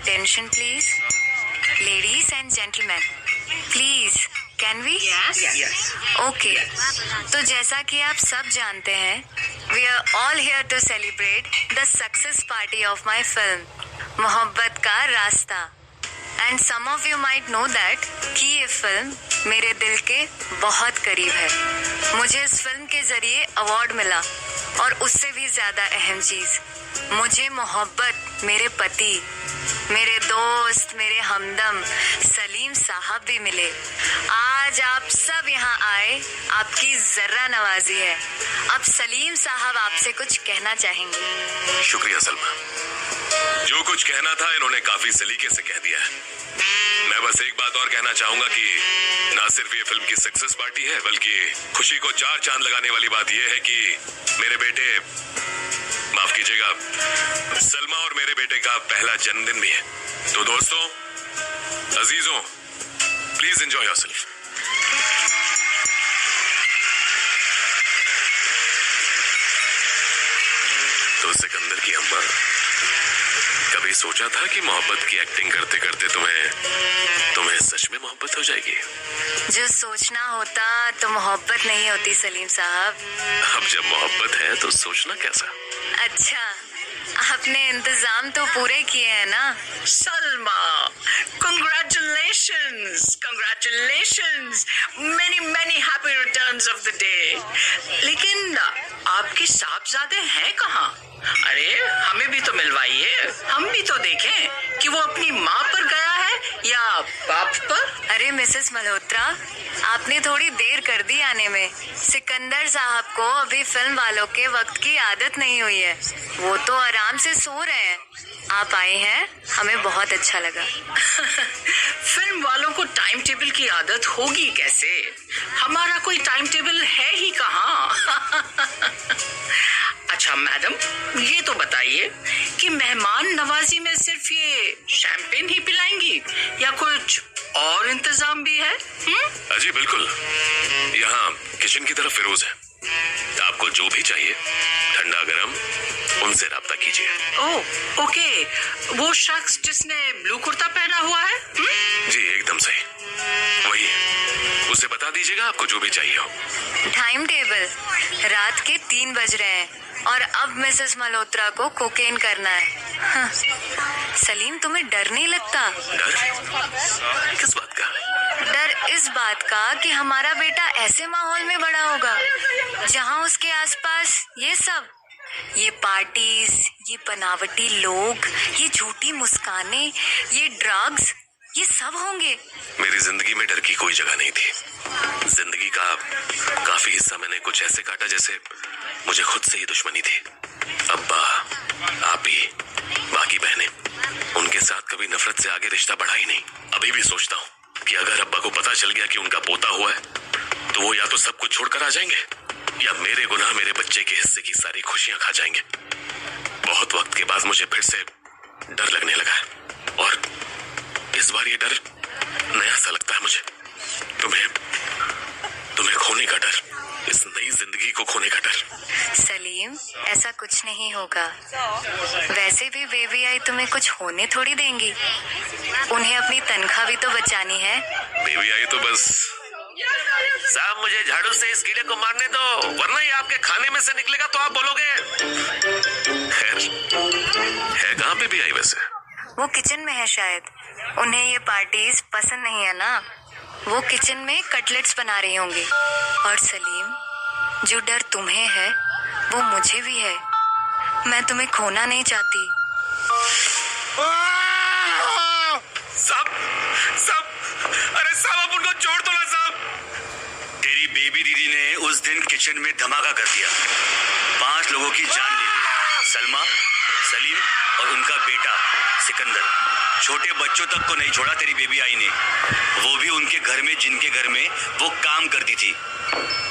attention, please? Ladies and gentlemen, please, can we? Yes. Okay. तो जैसा कि आप सब जानते हैं, we are all here to celebrate the success party of my film, मोहब्बत का रास्ता. And some of you might know that कि ये फिल्म मेरे दिल के बहुत करीब है. मुझे इस फिल्म के जरिए अवार्ड मिला और उससे भी ज्यादा अहम चीज, मुझे मोहब्बत मेरे पति, मेरे दोस्त, मेरे हमदम सलीम साहब भी मिले. आज आप सब यहाँ आए, आपकी जर्रा नवाजी है. अब सलीम साहब आपसे कुछ कहना चाहेंगे. शुक्रिया सलमा. जो कुछ कहना था इन्होंने काफी सलीके से कह दिया है. मैं बस एक बात और कहना चाहूंगा कि ना सिर्फ ये फिल्म की सक्सेस पार्टी है, बल्कि खुशी को 4 चांद लगाने वाली बात यह है कि मेरे बेटे, माफ कीजिएगा, सलमा और मेरे बेटे का पहला जन्मदिन भी है. तो दोस्तों, अजीजों, प्लीज एंजॉय योरसेल्फ. तो सिकंदर की अम्मा, कभी सोचा था कि मोहब्बत की एक्टिंग करते करते तुम्हें सच में मोहब्बत हो जाएगी? जो सोचना होता तो मोहब्बत नहीं होती सलीम साहब. अब जब मोहब्बत है तो सोचना कैसा? अच्छा, आपने इंतजाम तो पूरे किए हैं ना? Salma, congratulations, many happy returns of the day. लेकिन आपके साहबजादे हैं कहाँ? अरे हमें भी तो मिलवाइए, हम भी तो देखें कि वो अपनी माँ पर गया है या बाप पर. अरे मिसेस मल्होत्रा, आपने थोड़ी देर कर दी आने में. सिकंदर साहब को अभी फिल्म वालों के वक्त की आदत नहीं हुई है, वो तो आराम से सो रहे हैं. आप आए हैं, हमें बहुत अच्छा लगा. फिल्म वालों को टाइम टेबल की आदत होगी कैसे? हमारा कोई टाइम टेबल है ही कहाँ. अच्छा मैडम, ये तो बताइए कि मेहमान नवाजी में सिर्फ ये शैंपेन ही पिलाएंगी या कुछ और इंतजाम भी है? जी बिल्कुल. यहाँ किचन की तरफ फिरोज है. आपको जो भी चाहिए, ठंडा गरम, उनसे राब्ता कीजिए. ओह ओके, वो शख्स जिसने ब्लू कुर्ता पहना हुआ है? जी एकदम सही, वही है. उसे बता दीजिएगा आपको जो भी चाहिए हो. टाइम टेबल, रात के 3 बज रहे हैं और अब मिसेस मल्होत्रा को कोकेन करना है. हाँ. सलीम, तुम्हें डर नहीं लगता? डर? किस बात का? डर इस बात का कि हमारा बेटा ऐसे माहौल में बड़ा होगा जहाँ उसके आसपास ये सब, ये पार्टीज, ये बनावटी लोग, ये झूठी मुस्कानें, ये ड्रग्स, ये सब होंगे. मेरी जिंदगी में डर की कोई जगह नहीं थी. जिंदगी का काफी हिस्सा मैंने कुछ ऐसे काटा जैसे मुझे खुद से ही दुश्मनी थी. अब्बा, आपी, बाकी बहनें, उनके साथ कभी नफरत से आगे रिश्ता बढ़ा ही नहीं. अभी भी सोचता हूँ कि अगर अब्बा को पता चल गया कि उनका पोता हुआ है तो वो या तो सब कुछ छोड़कर आ जाएंगे या मेरे गुनाह मेरे बच्चे के हिस्से की सारी खुशियां खा जाएंगे. बहुत वक्त के बाद मुझे फिर से डर लगने लगा है और इस बार ये डर नया सा लगता है मुझे. तुम्हें खोने का डर, इस नई जिंदगी को खोने का डर. सलीम, ऐसा कुछ नहीं होगा. वैसे भी बेबी आई तुम्हें कुछ होने थोड़ी देंगी. उन्हें अपनी तनख्वाह भी तो बचानी है. बेबी आई तो बस. साहब, मुझे झाड़ू से इस कीड़े को मारने दो, वरना ये आपके खाने में से निकलेगा तो आप बोलोगे. खैर, है कहाँ बेबी आई वैसे? वो किचन में है शायद. उन्हें ये पार्टीज पसंद नहीं है ना, वो किचन में कटलेट्स बना रही होंगी. और सलीम, जो डर तुम्हें है वो मुझे भी है. मैं तुम्हें खोना नहीं चाहती. साहब, अरे साहब, आप उनको छोड़ दो ना साहब. तेरी बेबी दीदी ने उस दिन किचन में धमाका कर दिया, 5 लोगों की जान ले ली. सलमा, सलीम और उनका बेटा सिकंदर. छोटे बच्चों तक को नहीं छोड़ा तेरी बेबी आई ने, वो भी उनके घर में जिनके घर में वो काम करती थी.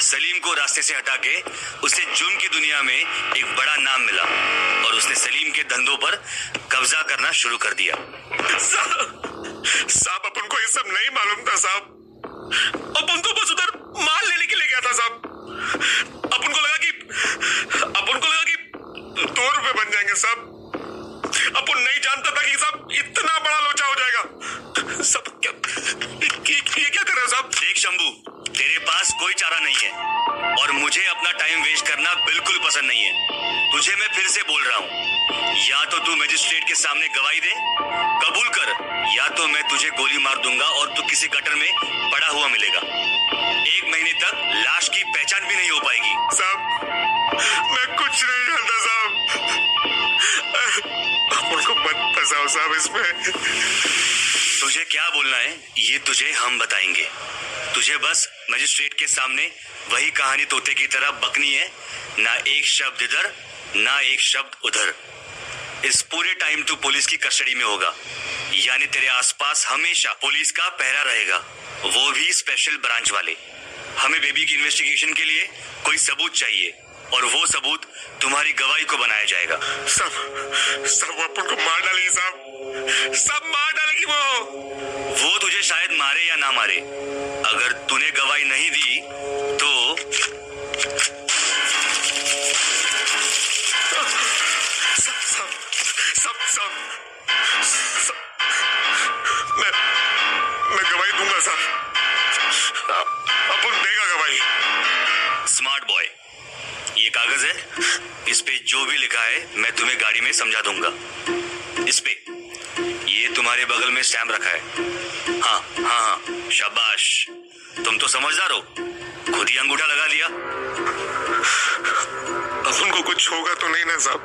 सलीम को रास्ते से हटा के उसे जुर्म की दुनिया में एक बड़ा नाम मिला और उसने सलीम के धंधों पर कब्जा करना शुरू कर दिया. साहब, अपन को ये सब नहीं मालूम था साहब. अपन तो बस उधर माल लेने के लिए गया था साहब. अपन को लगा कि 2 रुपए बन जाएंगे साहब. अपन नहीं जानता था कि साहब इतना बड़ा लोचा हो जाएगा। सब क्या ये क्या कर रहे हो साहब? देख शंभू, तेरे पास कोई चारा नहीं है और मुझे अपना टाइम वेस्ट करना बिल्कुल पसंद नहीं है। तुझे मैं फिर से बोल रहा हूँ, या तो तू मजिस्ट्रेट के सामने गवाही दे, कबूल कर, या तो मैं तुझे गोली मार दूंगा और तू किसी गटर में पड़ा हुआ मिलेगा। 1 महीने तक लाश की पहचान भी नहीं हो पाएगी। साहब मैं कुछ नहीं जानता साहब, अपन को मत फंसाओ साहब इसमें। तुझे क्या बोलना है ये तुझे हम बताएंगे। तुझे बस मजिस्ट्रेट के सामने वही कहानी तोते की तरह बकनी है, ना एक शब्द इधर ना एक शब्द उधर। इस पूरे टाइम तू पुलिस की कस्टडी में होगा, यानी तेरे आसपास हमेशा पुलिस का पहरा रहेगा, वो भी स्पेशल ब्रांच वाले। हमें बेबी की इन्वेस्टिगेशन के लिए कोई सबूत चाहिए और वो सबूत तुम्हारी गवाही को बनाया जाएगा। सब वो अपन को मार डालेगी साहब, सब मार डालेगी वो तुझे शायद मारे या ना मारे, अगर तूने गवाही नहीं दी तो सब मैं गवाही दूंगा साहब, अपन देगा गवाही। स्मार्ट बॉय, ये कागज है, इस पे जो भी लिखा है मैं तुम्हें गाड़ी में समझा दूंगा। इस पे ये तुम्हारे बगल में स्टैम्प रखा है। हाँ, शाबाश, तुम तो समझदार हो, खुद ही अंगूठा लगा लिया। अपन को कुछ होगा तो नहीं ना साहब?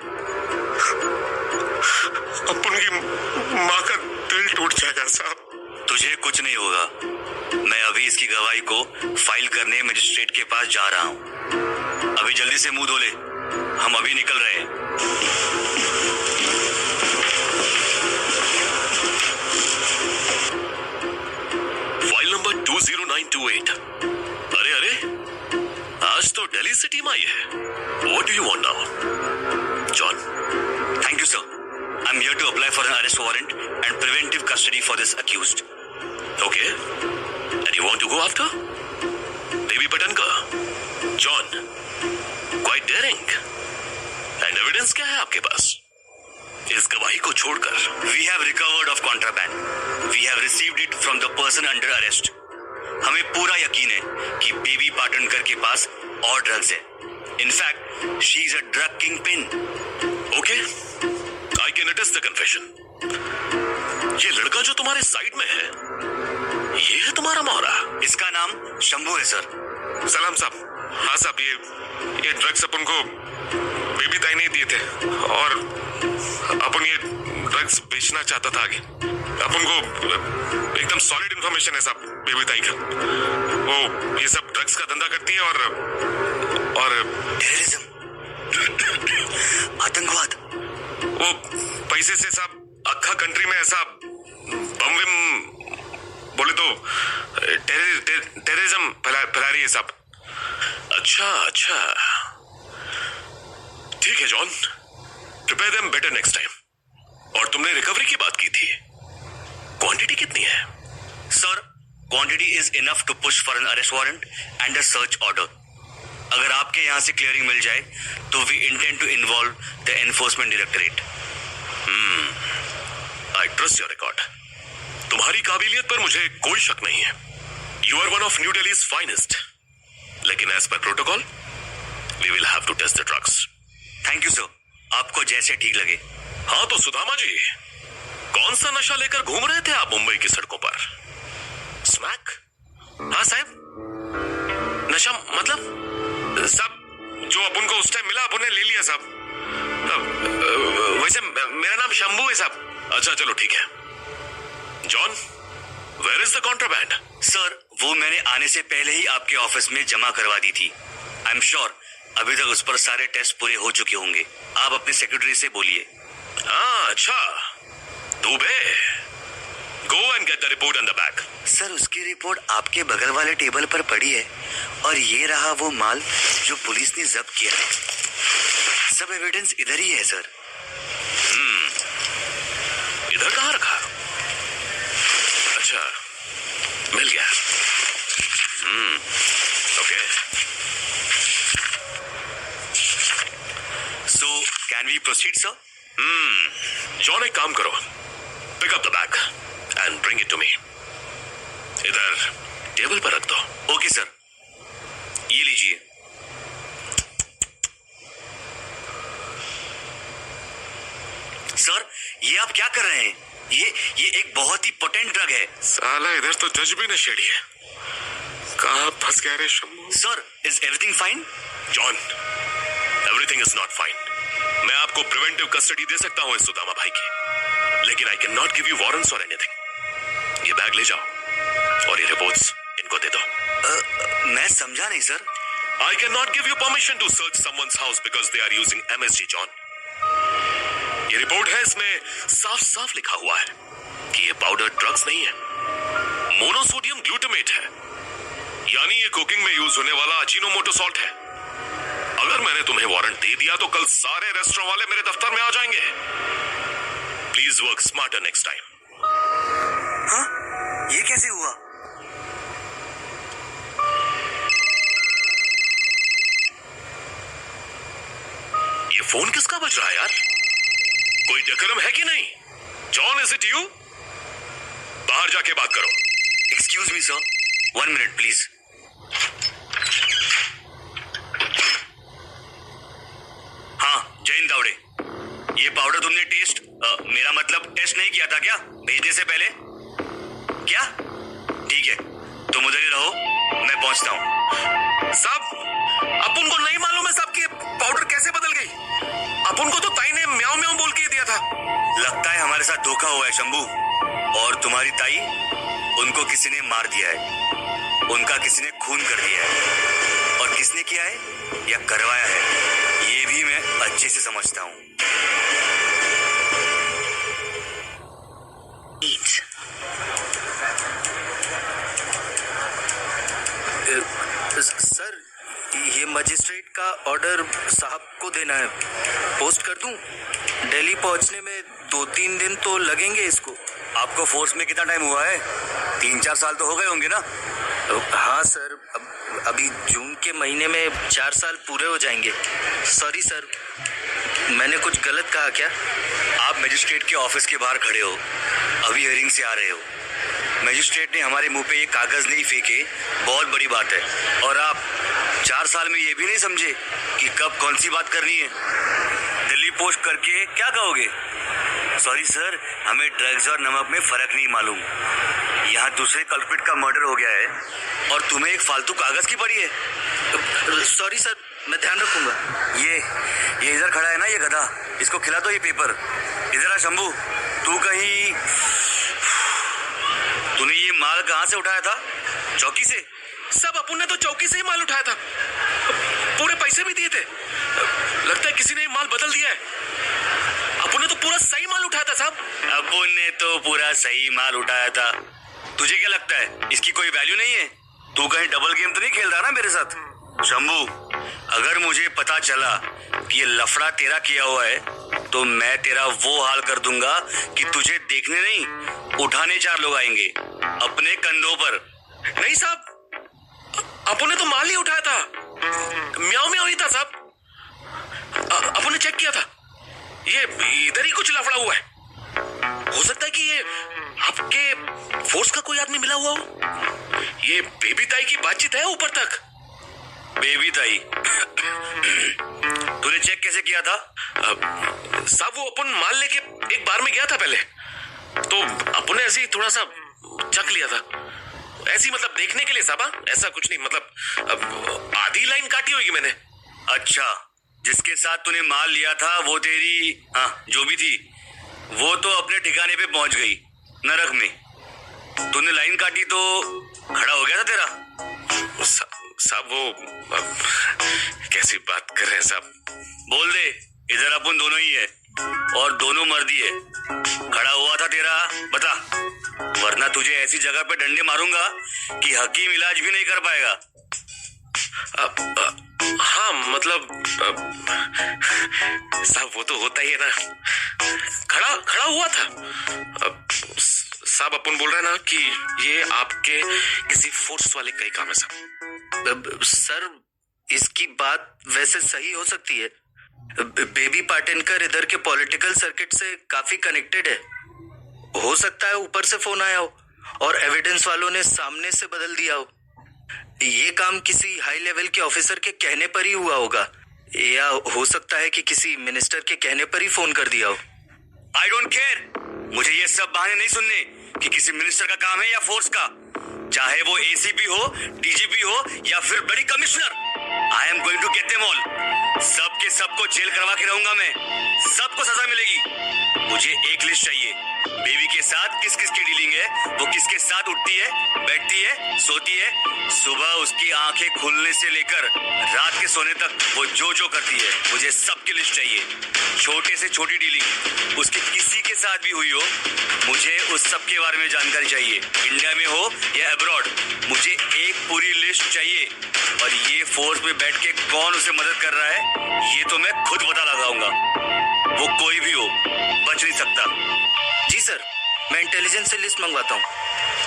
अपन की माँ का दिल टूट जाएगा साहब। तुझे कुछ नहीं होगा, मैं अभी इसकी गवाही को फाइल करने मजिस्ट्रेट के पास जा रहा हूँ। अभी जल्दी से मुंह धो ले, हम अभी निकल रहे हैं। File number 20928। अरे आज तो दिल्ली सिटी में आई है। What do you want now? John. Thank you, sir. I'm here to apply for an arrest warrant and preventive custody for this accused. Okay. And you want to go after? Baby Patanka. John. Quite daring. And evidence क्या है आपके पास? इस गवाही को छोड़कर We have recovered of contraband. We have received it from the person under arrest. हमें पूरा यकीन है कि बेबी पाटनकर के पास और ड्रग्स है। In fact, she is a drug kingpin. Okay. I can attest the confession. ये लड़का जो तुम्हारे साइड में है, ये है तुम्हारा मोहरा? इसका नाम शंभू है सर। सलाम साहब। हाँ साहब, ये ड्रग्स अपन को बेबी ताई नहीं दिए थे और अपन ये ड्रग्स बेचना चाहता था आगे। अपन को एकदम सॉलिड इंफॉर्मेशन है साहब बेबी ताई का। वो ये सब ड्रग्स का धंधा करती है और टेररिज्म, आतंकवाद, वो पैसे से साहब अक्खा कंट्री में ऐसा बम विम बोले तो टेररिज्म फैला रही है साहब। अच्छा, ठीक है John, prepare them better next time. और तुमने रिकवरी की बात की थी, क्वांटिटी कितनी है? Sir, quantity is enough to push for an arrest warrant and a search order. अगर आपके यहां से क्लियरिंग मिल जाए तो we intend to involve the enforcement directorate. I trust your record. तुम्हारी काबिलियत पर मुझे कोई शक नहीं है। You are one of new Delhi's finest. लेकिन as per protocol we will have to test the drugs. Thank you sir, आपको जैसे ठीक लगे। हाँ तो सुदामा जी, कौन सा नशा लेकर घूम रहे थे आप मुंबई की सड़कों पर? स्मैक? हाँ साहब, नशा मतलब सब जो अपन को उस टाइम मिला अपन ने ले लिया साहब। वैसे मेरा नाम शंभू है साहब। अच्छा चलो ठीक है। John, where is the contraband? Sir, वो मैंने आने से पहले ही आपके ऑफिस में जमा करवा दी थी। आई एम श्योर अभी तक उस पर सारे टेस्ट पूरे हो चुके होंगे। आप अपने सेक्रेटरी से बोलिए। हाँ अच्छा, Dubey, go and get the report on the bag. Sir, उसकी रिपोर्ट आपके बगल वाले टेबल पर पड़ी है और ये रहा वो माल जो पुलिस ने जब्त किया है। सब एविडेंस इधर ही है सर। इधर कहाँ रखा? अच्छा, मिल गया। Okay. So can we proceed sir? John एक काम करो, pick up the bag and bring it to me. इधर टेबल पर रख दो। ओके सर, ये लीजिए। सर, ये आप क्या कर रहे हैं? ये एक बहुत ही पोटेंट ड्रग है। साला इधर तो जज भी नशेड़ी है। कहाँ फंस गया रे Shambhu? Sir, is everything fine? John, everything is not fine. मैं आपको प्रिवेंटिव कस्टडी दे सकता हूँ इस सुदामा भाई की, लेकिन I can not give you warrants और एनीथिंग। ये बैग ले जाओ और ये रिपोर्ट्स इनको दे दो। मैं समझा नहीं sir. I cannot give you permission to search someone's house because they are using MSG, John. ये रिपोर्ट है, इसमें साफ साफ लिखा हुआ है कि ये पाउडर ड्रग्स नहीं है, मोनोसोडियम ग्लूटामेट है, यानी ये कुकिंग में यूज होने वाला अजीनोमोटो सॉल्ट है। अगर मैंने तुम्हें वारंट दे दिया तो कल सारे रेस्टोरेंट वाले मेरे दफ्तर में आ जाएंगे। Please work smarter next time. हाँ? ये कैसे हुआ? ये फोन किसका बज रहा है यार? कोई डकरम है कि नहीं? John, is it you? बाहर जाके बात करो। Excuse me sir, 1 minute please. हाँ, जैन तावड़े, ये पाउडर तुमने मेरा मतलब टेस्ट नहीं किया था क्या भेजने से पहले? क्या? ठीक है, तुम उधर ही रहो, मैं पहुंचता हूं। साहब, अपन को नहीं मालूम है साहब कि पाउडर कैसे बदल गई। अपन को तो ताई ने म्याऊ म्याऊ बोल के दिया था। लगता है हमारे साथ धोखा हुआ है शंभू। और तुम्हारी ताई, उनको किसी ने मार दिया है, उनका किसी ने खून कर दिया है, और किसने किया है या करवाया है ये भी मैं अच्छे से समझता हूँ। सर, ये मजिस्ट्रेट का ऑर्डर साहब को देना है। पोस्ट कर दूं? दिल्ली पहुंचने में 2-3 दिन तो लगेंगे इसको। आपको फोर्स में कितना टाइम हुआ है? 3-4 साल तो हो गए होंगे ना? हाँ सर, अभी जून के महीने में 4 साल पूरे हो जाएंगे। सॉरी सर, मैंने कुछ गलत कहा क्या? आप मजिस्ट्रेट के ऑफिस के बाहर खड़े हो, अभी हियरिंग से आ रहे हो। मजिस्ट्रेट ने हमारे मुंह पे ये कागज नहीं फेंके, बहुत बड़ी बात है। और आप 4 साल में ये भी नहीं समझे कि कब कौन सी बात करनी है। दिल्ली पोस्ट करके क्या कहोगे? सॉरी सर, हमें ड्रग्स और नमक में फर्क नहीं मालूम। यहाँ दूसरे कल्प्रिट का मर्डर हो गया है और तुम्हें एक फालतू कागज की पड़ी है। सॉरी सर, मैं ध्यान रखूंगा। ये इधर खड़ा है ना, ये गधा, इसको खिला दो ये पेपर। इधर आ शंभू, तूने ये माल कहाँ से उठाया था? चौकी से? सब अपन ने तो चौकी से ही माल उठाया था, पूरे पैसे भी दिए थे। लगता है किसी ने माल बदल दिया है। अपन ने तो पूरा सही माल उठाया था साहब। अपन ने तो पूरा सही माल उठाया था। तुझे क्या लगता है इसकी कोई वैल्यू नहीं है? तू कहीं डबल गेम तो नहीं खेल रहा ना मेरे साथ? शंभू, अगर मुझे पता चला कि ये लफड़ा तेरा किया हुआ है तो मैं तेरा वो हाल कर दूंगा कि तुझे देखने नहीं, उठाने 4 लोग आएंगे अपने कंधों पर। नहीं साहब, अपन ने तो माल ही उठाया था, म्याऊ म्याऊ ही था साहब। अपन ने चेक किया था, ये इधर ही कुछ लफड़ा हुआ है। हो सकता है कि ये आपके फोर्स का कोई आदमी मिला हुआ हो। ये बेबी ताई की बातचीत है ऊपर तक। बेबी ताई? तूने चेक कैसे किया था? साहब, वो अपन माल लेके एक बार में गया था पहले, तो अपन ने ऐसे ही थोड़ा सा चख लिया था, ऐसी मतलब देखने के लिए साहब। ऐसा कुछ नहीं, मतलब आधी लाइन काटी होगी मैंने। अच्छा, जिसके साथ तूने माल लिया था वो तेरी, हाँ जो भी थी, वो तो अपने ठिकाने पे पहुंच गई नरक में। तूने लाइन काटी तो खड़ा हो गया था तेरा। साहब वो कैसी बात कर रहे हैं साहब? बोल दे, इधर अपन दोनों ही है और दोनों मर्दी है। खड़ा हुआ था तेरा, बता, वरना तुझे ऐसी जगह पे डंडे मारूंगा कि हकीम इलाज भी नहीं कर पाएगा। हाँ मतलब साहब वो तो होता ही है ना, खड़ा हुआ था साहब। अपन बोल रहे हैं ना कि ये आपके किसी फोर्स वाले का ही काम है साहब। सर, इसकी बात वैसे सही हो सकती है, बेबी पाटनकर इधर के पॉलिटिकल सर्किट से काफी कनेक्टेड है। हो सकता है ऊपर से फोन आया हो और एविडेंस वालों ने सामने से बदल दिया हो। ये काम किसी हाई लेवल के ऑफिसर के कहने पर ही हुआ होगा, या हो सकता है कि किसी मिनिस्टर के कहने पर ही फोन कर दिया हो। आई डोंट केयर, मुझे ये सब बहाने नहीं सुनने कि किसी मिनिस्टर का काम है या फोर्स का, चाहे वो एसीपी हो, डीजीपी हो या फिर बड़ी commissioner. I am going to get them all. सबके सबको जेल करवा के रहूंगा मैं, सबको सजा मिलेगी। मुझे एक लिस्ट चाहिए, बेबी के साथ किस किस की डीलिंग है, वो किसके साथ उठती है, बैठती है, सोती है, सुबह उसकी आंखें खुलने से लेकर रात के सोने तक वो जो जो करती है, मुझे सबकी लिस्ट चाहिए। छोटे से छोटी डीलिंग उसकी किसी के साथ भी हुई हो, मुझे उस सब के बारे में जानकारी चाहिए। इंडिया में हो या अब्रॉड, मुझे एक पूरी लिस्ट चाहिए। और ये फोर्स में बैठ के कौन उसे मदद कर रहा है, ये तो मैं खुद पता लगाऊंगा। वो कोई भी हो, बच नहीं सकता। जी सर, मैं इंटेलिजेंस से लिस्ट मंगवाता हूँ।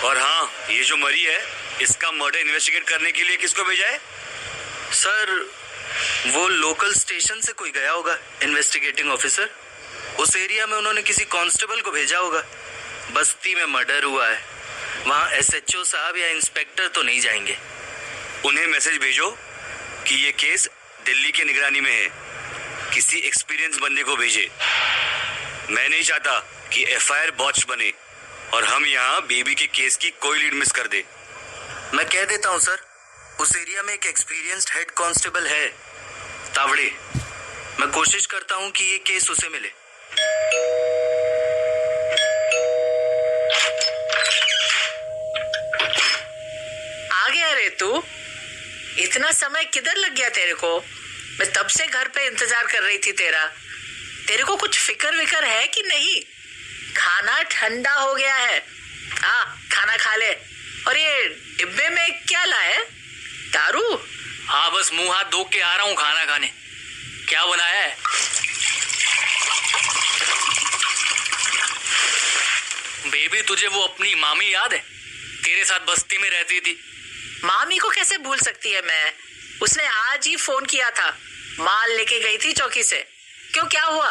और हाँ, ये जो मरी है, इसका मर्डर इन्वेस्टिगेट करने के लिए किसको भेजा है? सर, वो लोकल स्टेशन से कोई गया होगा, इन्वेस्टिगेटिंग ऑफिसर। उस एरिया में उन्होंने किसी कांस्टेबल को भेजा होगा। बस्ती में मर्डर हुआ है, वहाँ एसएचओ साहब या इंस्पेक्टर तो नहीं जाएंगे। उन्हें मैसेज भेजो कि ये केस दिल्ली की निगरानी में है, किसी एक्सपीरियंस बंदे को भेजे। मैं नहीं चाहता कि एफआईआर बॉच बने और हम यहाँ बेबी के केस की कोई लीड मिस कर दे। मैं कह देता हूँ सर, उस एरिया में एक एक्सपीरियंस्ड हेड कांस्टेबल है, तावड़े। मैं कोशिश करता हूँ कि ये केस उसे मिले। आ गया रे तू? इतना समय किधर लग गया तेरे को? मैं तब से घर पे इंतजार कर रही थी तेरा। तेरे को कुछ फिक्र विकर है कि नहीं? खाना ठंडा हो गया है, खाना खा ले। और ये डिब्बे में क्या लाए? दारू? हाँ, बस मुंह हाथ धो के आ रहा हूँ खाना खाने। क्या बनाया है? बेबी, तुझे वो अपनी मामी याद है? तेरे साथ बस्ती में रहती थी। मामी को कैसे भूल सकती है मैं? उसने आज ही फोन किया था, माल लेके गई थी चौकी से। क्यों, क्या हुआ?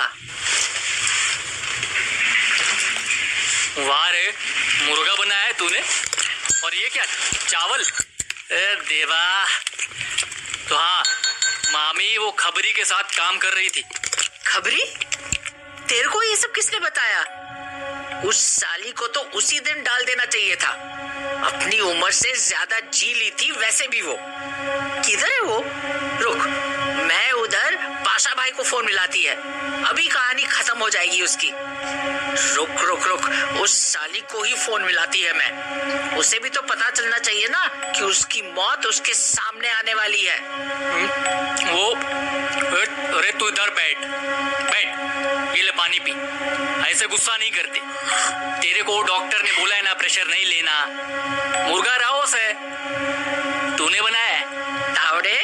वाह रे, मुर्गा बनाया है तूने। और ये क्या, चावल? देवा। तो हाँ, मामी वो खबरी के साथ काम कर रही थी। खबरी? तेरे को ये सब किसने बताया? उस साली को तो उसी दिन डाल देना चाहिए था। अपनी उम्र से ज्यादा जी ली थी वैसे भी वो। किधर है वो? रुक, मैं उधर पाशा भाई को फोन मिलाती है, अभी कहानी खत्म हो जाएगी उसकी। रुक रुक रुक, उस साली को ही फोन मिलाती है मैं। उसे भी तो पता चलना चाहिए ना कि उसकी मौत उसके सामने आने वाली है। वो अरे तू इधर बैठ बैठ, ये ले पानी पी। ऐसे गुस्सा नहीं करते। तेरे को डॉक्टर ने बोला है ना, प्रेशर नहीं लेना। मुर्गा रावस है, तूने बनाया है। तावड़े,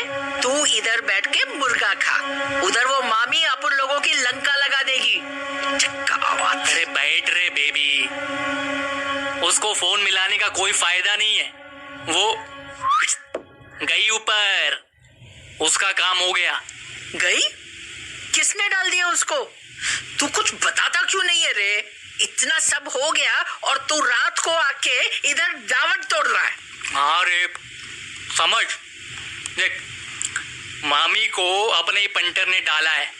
तू इधर बैठ के मुर्गा खा, उधर वो मामी अपन लोगों की लंका लगा देगी। अरे बैठ रे बेबी, उसको फोन मिलाने का कोई फायदा नहीं है। वो गई ऊपर, उसका काम हो गया। गई? किसने डाल दिया उसको? तू कुछ बताता क्यों नहीं है रे? इतना सब हो गया और तू रात को आके इधर दावत तोड़ रहा है। हाँ रे, समझ देख, मामी को अपने ही पंटर ने डाला है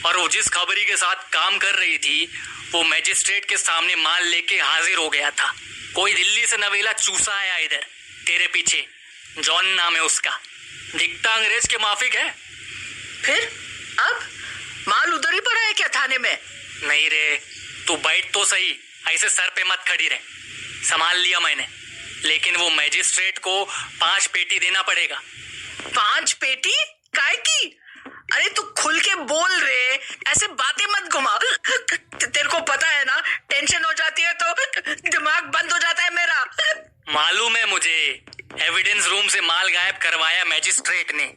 और वो जिस खबरी के साथ काम कर रही थी, वो मैजिस्ट्रेट के सामने माल लेके हाजिर हो गया था। कोई दिल्ली से नवेला चूसा आया इधर तेरे पीछे, जॉन नाम है उसका। दिखता अंग्रेज के माफिक है। फिर अब माल उधर ही पड़ा है क्या थाने में? नहीं रे, तू बैठ तो सही, ऐसे सर पे मत खड़ी रहे। संभाल लिया मैंने, लेकिन वो मैजिस्ट्रेट को 5 पेटी देना पड़ेगा। 5 पेटी? काय की? अरे तू खुल के बोल रे, ऐसे बातें मत घुमा। तेरे को पता है ना, टेंशन हो जाती है तो दिमाग बंद हो जाता है मेरा। मालूम है मुझे, एविडेंस रूम से माल गायब करवाया मैजिस्ट्रेट ने।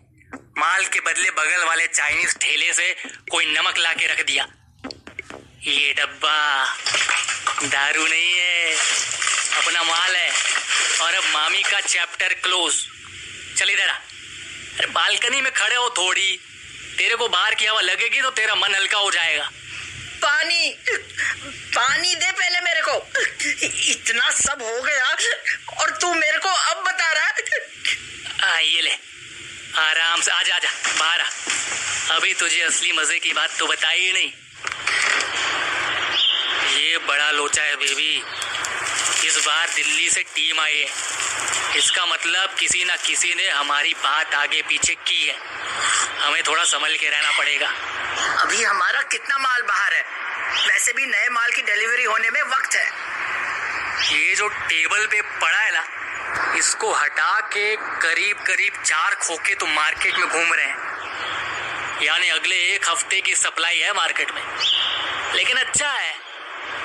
माल के बदले बगल वाले चाइनीज ठेले से कोई नमक ला के रख दिया। ये डब्बा दारू नहीं है, अपना माल है। और अब मामी का चैप्टर क्लोज। चल इधर आ। अरे बालकनी में खड़े हो थोड़ी, तेरे को बाहर की हवा लगेगी तो तेरा मन हल्का हो जाएगा। पानी पानी दे पहले मेरे को। इतना सब हो गया और तू मेरे को अब बता रहा है। ये ले, आराम से आजा आजा बाहर आ। अभी तुझे असली मजे की बात तो बताई ही नहीं। ये बड़ा लोचा है बेबी, इस बार दिल्ली से टीम आई है। इसका मतलब किसी ना किसी ने हमारी बात आगे पीछे की है। हमें थोड़ा संभल के रहना पड़ेगा। अभी हमारा कितना माल बाहर है, वैसे भी नए माल की डिलीवरी होने में वक्त है। ये जो टेबल पे पड़ा है ना, इसको हटा के करीब करीब 4 खोखे तो मार्केट में घूम रहे हैं। यानी अगले 1 हफ्ते की सप्लाई है मार्केट में। लेकिन अच्छा है,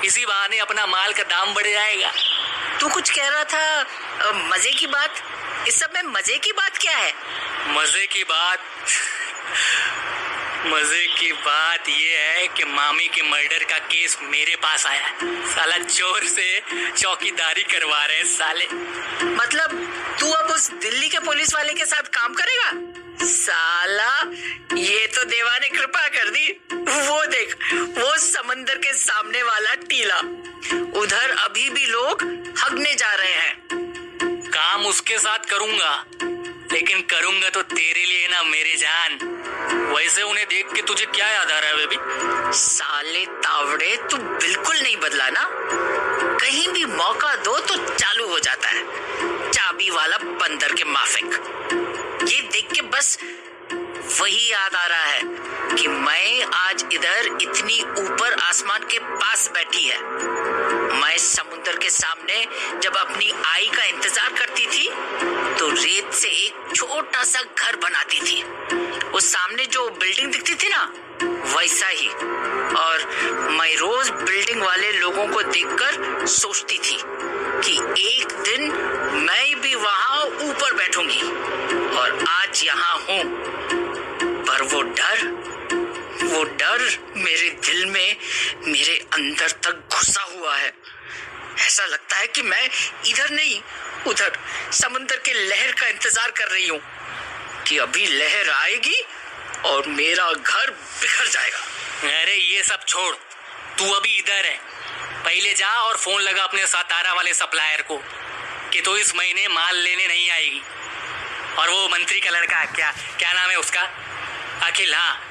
इसी बहाने अपना माल का दाम बढ़ जाएगा। तू कुछ कह रहा था मजे की बात। इस सब में मजे की बात क्या है? मजे की बात ये है कि मामी के मर्डर का केस मेरे पास आया है। साला चोर से चौकीदारी करवा रहे हैं साले। मतलब तू अब उस दिल्ली के पुलिस वाले के साथ काम करेगा? साला ये तो देवा ने कृपा कर दी। वो देख, वो समंदर के सामने वाला टीला, उधर अभी भी लोग हगने जा रहे हैं। काम उसके साथ करूंगा, लेकिन करूंगा तो तेरे लिए ना मेरे जान। वैसे उन्हें देख के तुझे क्या याद आ रहा है बेबी? साले तावड़े, तू बिल्कुल नहीं बदला ना। कहीं भी मौका दो तो चालू हो जाता है चाबी वाला बंदर के माफिक। ये देख के बस वही याद आ रहा है कि मैं आज इधर इतनी ऊपर आसमान के पास बैठी है। मैं समुद्र के सामने जब अपनी आई का इंतजार करती थी तो रेत से एक छोटा सा घर बनाती थी। उस सामने जो बिल्डिंग दिखती थी ना, वैसा ही। और मैं रोज बिल्डिंग वाले लोगों को देखकर सोचती थी कि एक दिन मैं भी वहां ऊपर बैठूंगी। और आज यहाँ हूँ, पर वो डर मेरे दिल में, मेरे अंदर तक घुसा हुआ है। ऐसा लगता है कि मैं इधर नहीं, उधर समुद्र के लहर का इंतजार कर रही हूँ कि अभी लहर आएगी और मेरा घर बिखर जाएगा। अरे ये सब छोड़, तू अभी इधर है। पहले जा और फोन लगा अपने सातारा वाले सप्लायर को कि तो इस महीने माल लेने नहीं आएगी। और वो मंत्री का लड़का, क्या नाम है उसका, अखिल, हाँ,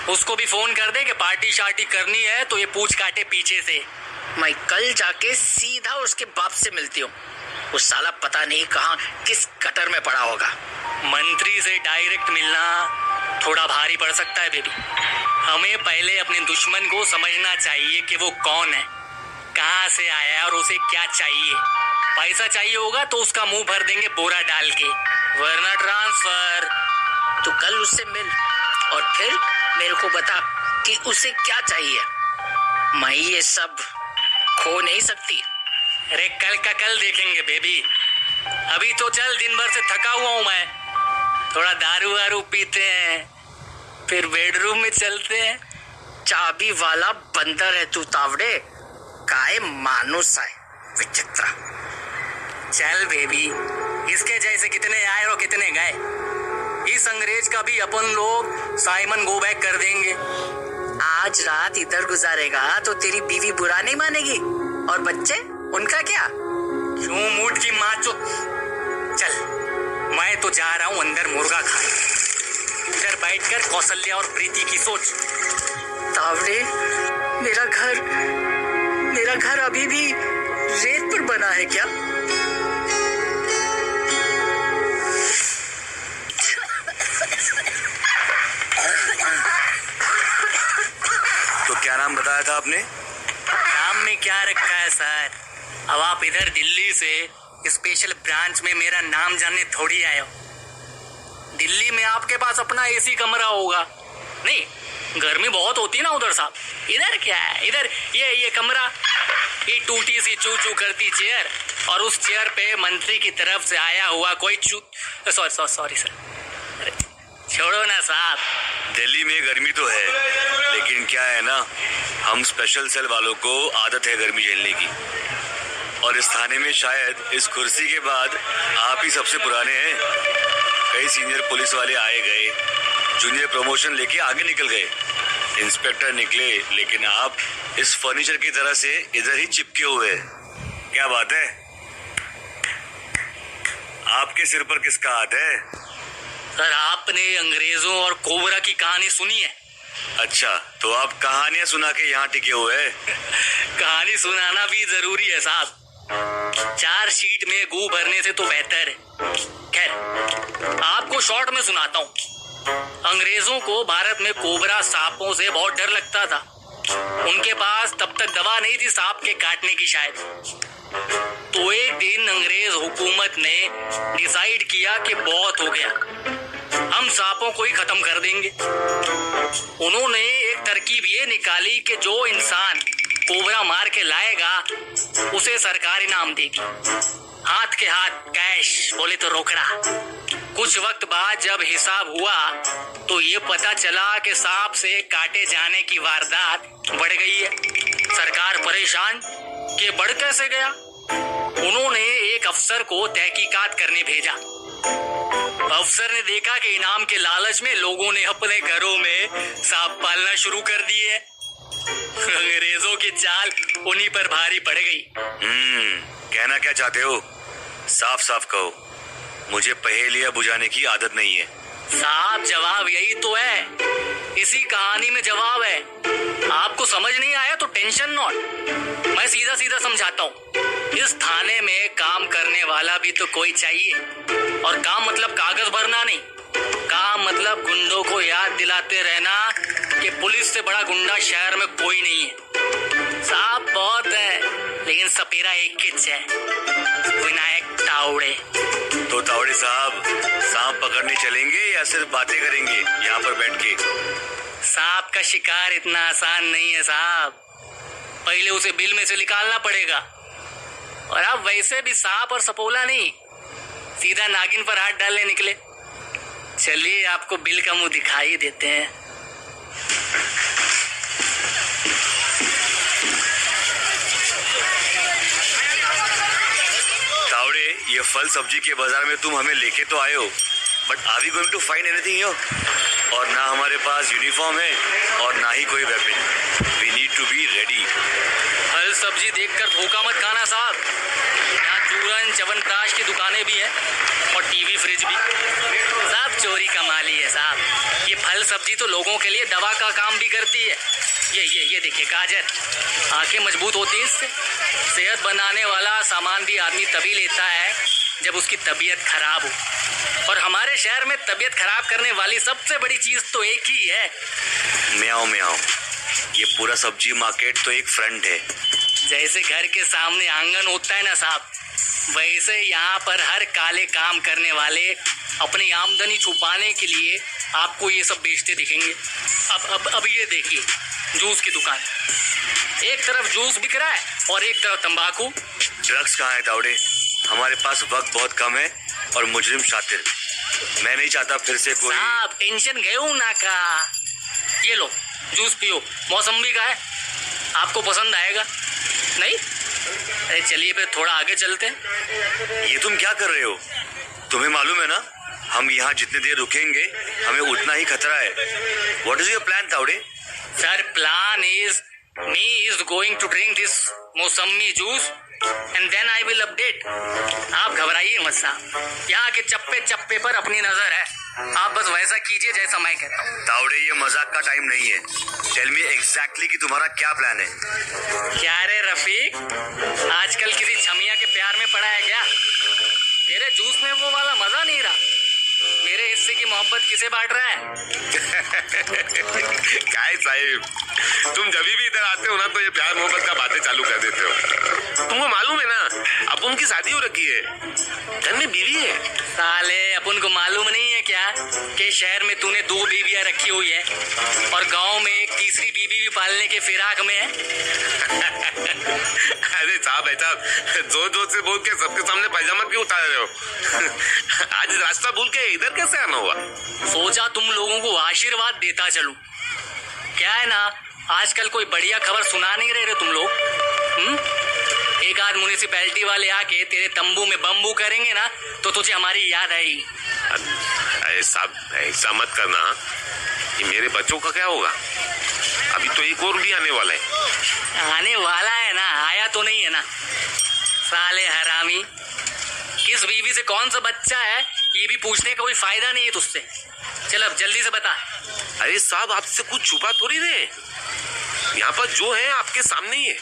उसको भी फोन कर दे कि पार्टी शार्टी करनी है तो ये पूछ काटे पीछे से। मैं कल जाके सीधा उसके बाप से मिलती हूँ। वो साला पता नहीं कहाँ किस कटर में पड़ा होगा। मंत्री से डायरेक्ट मिलना थोड़ा भारी पड़ सकता है बेबी। हमें पहले अपने दुश्मन को समझना चाहिए कि वो कौन है, कहाँ से आया है और उसे क्या चाहिए। पैसा चाहिए होगा तो उसका मुंह भर देंगे बोरा डाल के, वरना ट्रांसफर। तो कल उससे मिल और फिर मेरे को बता कि उसे क्या चाहिए। मैं ये सब खो नहीं सकती। अरे कल का कल देखेंगे बेबी। अभी तो चल, दिन भर से थका हुआ हूँ मैं। थोड़ा दारू वारू पीते हैं, फिर बेडरूम में चलते हैं। चाबी वाला बंदर है तू तावड़े, काय मानुस है, विचित्र। चल बेबी, इसके जैसे कितने आए और कितने गए। इस अंग्रेज का भी अपन लोग साइमन गो बैक कर देंगे। आज रात इधर गुजारेगा तो तेरी बीवी बुरा नहीं मानेगी, और बच्चे, उनका क्या? क्यों मूड की माँ चुप। चल, मैं तो जा रहा हूँ अंदर मुर्गा खाने। इधर बैठकर कौशल्या और प्रीति की सोच। तावड़े, मेरा घर अभी भी रेत पर बना है क्या? तो क्या नाम बताया था आपने? नाम में क्या रखा है सर? अब आप इधर दिल्ली से स्पेशल ब्रांच में मेरा नाम जानने थोड़ी आए हो। दिल्ली में आपके पास अपना एसी कमरा होगा। नहीं, गर्मी बहुत होती है ना उधर साहब। इधर क्या है, इधर ये कमरा, ये टूटी सी चू चू करती चेयर, और उस चेयर पे मंत्री की तरफ से आया हुआ कोई सॉरी सर, छोड़ो ना साहब। दिल्ली में गर्मी तो है, लेकिन क्या है ना, हम स्पेशल सेल वालों को आदत है गर्मी झेलने की। और इस थाने में शायद इस कुर्सी के बाद आप ही सबसे पुराने हैं। कई सीनियर पुलिस वाले आए गए, जूनियर प्रमोशन लेके आगे निकल गए, इंस्पेक्टर निकले, लेकिन आप इस फर्नीचर की तरह से इधर ही चिपके हुए हैं। क्या बात है? आपके सिर पर किसका हाथ है? सर, आपने अंग्रेजों और कोबरा की कहानी सुनी है? अच्छा, तो आप कहानियां सुना के यहाँ टिके हुए हैं? कहानी सुनाना भी जरूरी है साहब। 4 शीट में गू भरने से तो बेहतर है। खैर, आपको शॉर्ट में सुनाता हूँ। अंग्रेजों को भारत में कोबरा सांपों से बहुत डर लगता था। उनके पास तब तक दवा नहीं थी सांप के काटने की शायद। तो एक दिन अंग्रेज हुकूमत ने डिसाइड किया कि बहुत हो गया, हम सांपों को ही खत्म कर देंगे। उन्होंने एक तरकीब ये निकाली कि जो इंसान कोबरा मार के लाएगा उसे सरकार इनाम देगी, हाथ के हाथ कैश, बोले तो रोकड़ा। कुछ वक्त बाद जब हिसाब हुआ तो ये पता चला कि सांप से काटे जाने की वारदात बढ़ गई है। सरकार परेशान कि बढ़ कैसे गया। उन्होंने एक अफसर को तहकीकात करने भेजा। अफसर ने देखा कि इनाम के लालच में लोगों ने अपने घरों में सांप पालना शुरू कर दिए। अंग्रेजों की चाल उन्हीं पर भारी पड़ गई। कहना क्या चाहते हो? साफ साफ कहो, मुझे पहेलियां बुझाने की आदत नहीं है। साहब, जवाब यही तो है, इसी कहानी में जवाब है। आपको समझ नहीं आया तो टेंशन नॉट, मैं सीधा सीधा समझाता हूँ। इस थाने में काम करने वाला भी तो कोई चाहिए, और काम मतलब कागज भरना नहीं, काम मतलब गुंडों को याद दिलाते रहना कि पुलिस से बड़ा गुंडा शहर में कोई नहीं है। सांप बहुत है लेकिन सपेरा एक किच है, विनायक तावड़े। तो तावड़े साहब, सांप पकड़ने चलेंगे या सिर्फ बातें करेंगे यहाँ पर बैठ के? सांप का शिकार इतना आसान नहीं है साहब, पहले उसे बिल में से निकालना पड़ेगा। और आप वैसे भी सांप और सपोला नहीं, सीधा नागिन पर हाथ डालने निकले। चलिए आपको बिल का मुंह दिखाई देते हैं। तावड़े, ये फल सब्जी के बाजार में तुम हमें लेके तो आए हो, but are we going to find anything here? और ना हमारे पास यूनिफॉर्म है और ना ही कोई weapon. We need to be ready. फल सब्जी देखकर धोखा मत खाना साहब, यहाँ चूरन च्यवनप्राश की दुकानें भी हैं और टीवी फ्रिज भी। सब चोरी का माल ही है साहब। ये फल सब्जी तो लोगों के लिए दवा का काम भी करती है। ये देखिए गाजर, आंखें मजबूत होती है इससे। सेहत बनाने वाला सामान भी आदमी तभी लेता है जब उसकी तबीयत खराब हो, और हमारे शहर में तबीयत खराब करने वाली सबसे बड़ी चीज तो एक ही है, म्याऊं। ये पूरा सब्जी मार्केट तो एक फ्रंट है। जैसे घर के सामने आंगन होता है ना साहब, वैसे यहाँ पर हर काले काम करने वाले अपनी आमदनी छुपाने के लिए आपको ये सब बेचते दिखेंगे। अब ये देखिए, जूस की दुकान, एक तरफ जूस बिक रहा है और एक तरफ तंबाकू। ड्रग्स कहाँ है तावड़े? हमारे पास वक्त बहुत कम है और मुजरिम शातिर। मैं नहीं चाहता फिर से कोई। साहब टेंशन गए हूँ ना का। ये लो जूस पियो, मौसम्बी का है, आपको पसंद आएगा। नहीं? अरे चलिए फिर थोड़ा आगे चलते हैं। ये तुम क्या कर रहे हो? तुम्हें मालूम है ना, हम यहाँ जितने देर रुकेंगे हमें उतना ही खतरा है। What is your plan Tawde? Sir, plan is me is going to drink this mosambi juice and then I will update. आप घबराइए मत साहब, यहाँ के चप्पे चप्पे पर अपनी नजर है, आप बस वैसा कीजिए जैसा मैं कहता हूँ। तावड़े, ये मजाक का टाइम नहीं है। टेल मी एग्जैक्टली कि तुम्हारा क्या प्लान है? क्या रे रफीक, आजकल किसी छमिया के प्यार में पड़ा है क्या? तेरे जूस में वो वाला मजा नहीं रहा। मेरे हिस्से की मोहब्बत किसे बांट रहा है? काय साहिब, तुम जब भी इधर आते हो ना तो ये प्यार मोहब्बत का बातें चालू कर देते हो। तुमको मालूम है ना, अब उनकी शादी हो रखी है, घर में बीवी है। साले, अपन को मालूम नहीं है क्या कि शहर में तूने 2 बीवियां रखी हुई है और गांव में एक तीसरी बीवी भी पालने के फिराक में है। अरे साहब, ऐसा जोर जोर से बोल के सबके सामने पैजामा क्यों उतार रहे हो? आज रास्ता भूल के इधर कैसे आना हुआ? सोचा तुम लोगों को आशीर्वाद देता चलूं। क्या है ना, आजकल कोई बढ़िया खबर सुना नहीं रहे तुम लोग। एक आध म्युनिसिपैलिटी वाले आके तेरे तंबू में बम्बू करेंगे ना तो तुझे हमारी याद आएगी। अरे साहब ऐसा मत करना, ये मेरे बच्चों का क्या होगा? अभी तो एक और भी आने वाला है। आने वाला है ना, आया तो नहीं है ना। साले हरामी, किस बीवी से कौन सा बच्चा है ये भी पूछने का कोई फायदा नहीं है तुझसे। चल अब जल्दी से बता। अरे साहब आपसे कुछ छुपा थोड़ी रहे, यहाँ पर जो है आपके सामने ही है।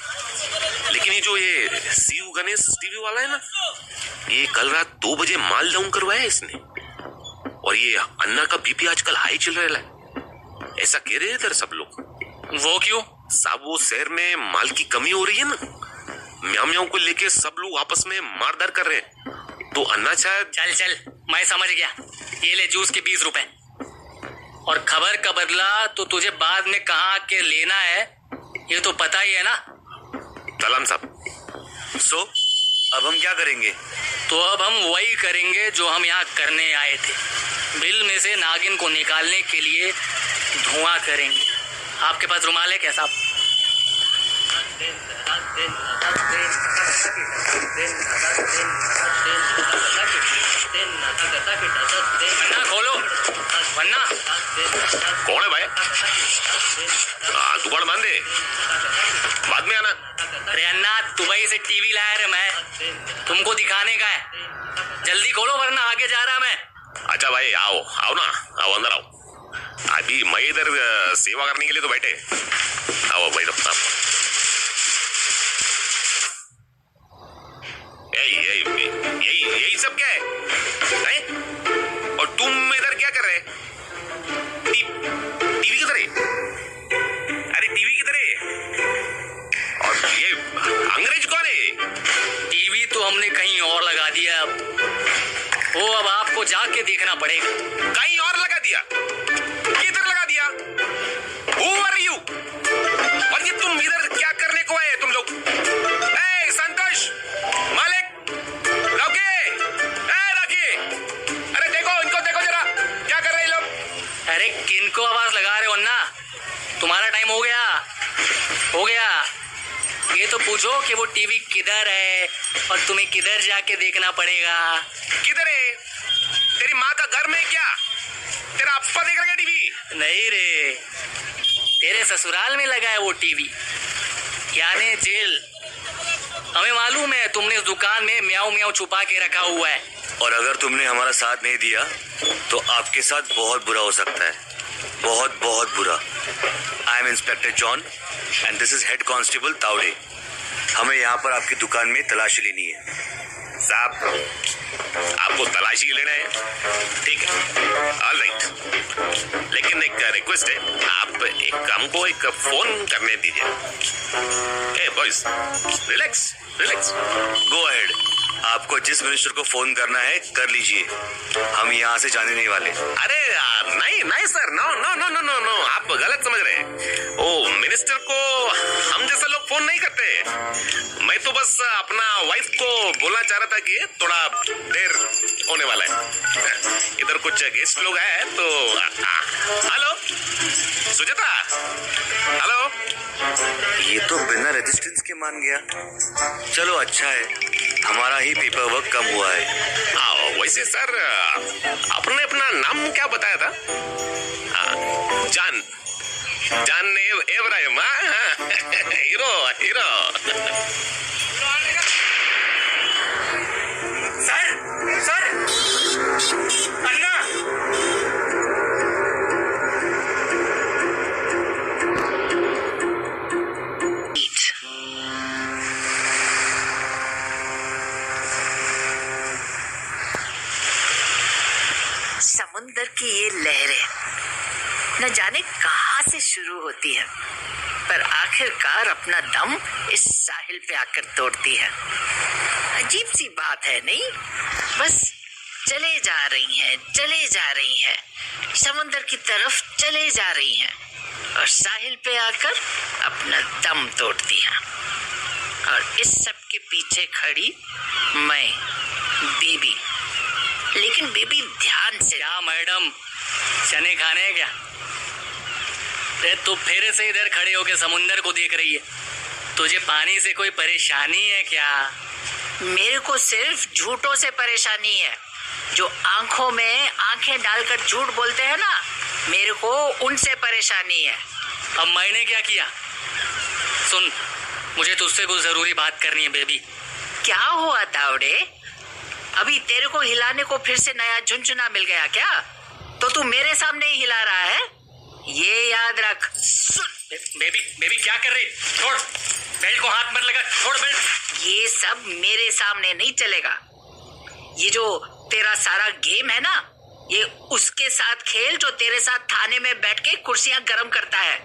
लेकिन ये जो ये सीयू गणेश टीवी वाला है ना, ये कल रात 2 बजे माल डाउन करवाया इसने। और ये अन्ना का बीपी आजकल हाई चल रहा है, ऐसा कह रहे इधर सब लोग। वो क्यों? साहब वो शहर में माल की कमी हो रही है ना, म्याऊ म्याऊ को लेके सब लोग आपस में मारदार कर रहे हैं, तो अन्ना शायद। चल चल, मैं समझ गया। ये ले जूस के 20 रुपए, और खबर का बदला तो तुझे बाद में कहाँ के लेना है ये तो पता ही है ना। सलाम साहब। सो अब हम क्या करेंगे? तो अब हम वही करेंगे जो हम यहाँ करने आए थे। बिल में से नागिन को निकालने के लिए धुआं करेंगे। आपके पास रुमाल है क्या साहब? वन्ना खोलो, वन्ना। कौन है भाई? दुकान बंद है, बाद में आना। अरे अन्ना, दुबई से टीवी लाया रे मैं, तुमको दिखाने का है। जल्दी खोलो वरना आगे जा रहा मैं। अच्छा भाई आओ आओ ना, आओ अंदर आओ। अभी मैं इधर सेवा करने के लिए तो बैठे। आओ बैठो आप। यही सब क्या है? और तुम इधर क्या कर रहे? टीवी किधर है? अरे टीवी किधर है? और ये अंग्रेज कौन है? टीवी तो हमने कहीं और लगा दिया, वो अब आपको जाके देखना पड़ेगा। कहीं और लगा दिया? किधर लगा दिया? Who are you? और ये तुम इधर क्या करने को आए तुम लोग? ए संतोष, मालिक, राकी, अरे देखो इनको, देखो जरा क्या कर रहे हैं लोग। अरे किनको आवाज लगा रहे हो अन्ना? तुम्हारा टाइम हो गया, हो गया। ये तो पूछो कि वो टीवी किधर है और तुम्हें किधर जाके देखना पड़ेगा। किधर है? तेरी माँ का घर में क्या? तेरा अप्पा देख रहा है टीवी? नहीं रे, तेरे ससुराल में लगा है वो टीवी, यानी जेल। हमें मालूम है तुमने इस दुकान में म्याऊ म्याऊ छुपा के रखा हुआ है। और अगर तुमने हमारा साथ नहीं दिया तो आपके साथ बहुत बुरा हो सकता है, बहुत बहुत बुरा। I am inspector John and this is head constable Tawde. हमें यहाँ पर आपकी दुकान में तलाशी लेनी है। साहब आपको तलाशी लेना है? ठीक है, ऑल राइट। लेकिन एक रिक्वेस्ट है, आप हमको एक फोन करने दीजिए। ए boys, relax relax. Go ahead, आपको जिस मिनिस्टर को फोन करना है कर लीजिए, हम यहाँ से जाने नहीं वाले। अरे नहीं नहीं sir, no no no no no no, आप गलत समझ रहे हैं। ओ मिनिस्टर को हम जैसा लोग फोन नहीं करते। मैं तो बस अपना वाइफ को बोलना चाह रहा था कि थोड़ा देर होने वाला है, इधर कुछ गेस्ट लोग आए तो। Hello Sujata, hello. ये तो बिना रेजिस्टेंस के मान गया। चलो अच्छा है, हमारा ही पेपर वर्क कम हुआ है। वैसे सर आपने अपना नाम क्या बताया था? जान जान Ibrahim. Hero hero. Sir sir, Anna. समुंदर की ये लहरें न जाने कहां से शुरू होती है, पर आखिरकार अपना दम इस साहिल पे आकर तोड़ती है। अजीब सी बात है नहीं? बस चले जा रही हैं, चले जा रही हैं, समुंदर की तरफ चले जा रही हैं, और साहिल पे आकर अपना दम तोड़ती हैं। और इस सब के पीछे खड़ी मैं, बेबी। लेकिन बेबी ध्यान से। क्या मैडम, चने खाने हैं क्या? अरे तू फिर से इधर खड़े होके समुंदर को देख रही है, तुझे पानी से कोई परेशानी है क्या? मेरे को सिर्फ झूठों से परेशानी है, जो आंखों में आंखें आंखें डालकर झूठ बोलते हैं ना, मेरे को उनसे परेशानी है। अब मैंने क्या किया? सुन, मुझे तुझसे कुछ जरूरी बात करनी है बेबी। क्या हुआ तावड़े? अभी तेरे को हिलाने को फिर से नया झुनझुना मिल गया क्या? तो तू मेरे सामने ही हिला रहा है, ये याद रख। बेबी बेबी क्या कर रही? छोड़, बेल्ट को हाथ मत लगा, छोड़ बेल्ट। ये सब मेरे सामने नहीं चलेगा। ये जो तेरा सारा गेम है ना, ये उसके साथ खेल जो तेरे साथ थाने में बैठ के कुर्सियां गरम करता है।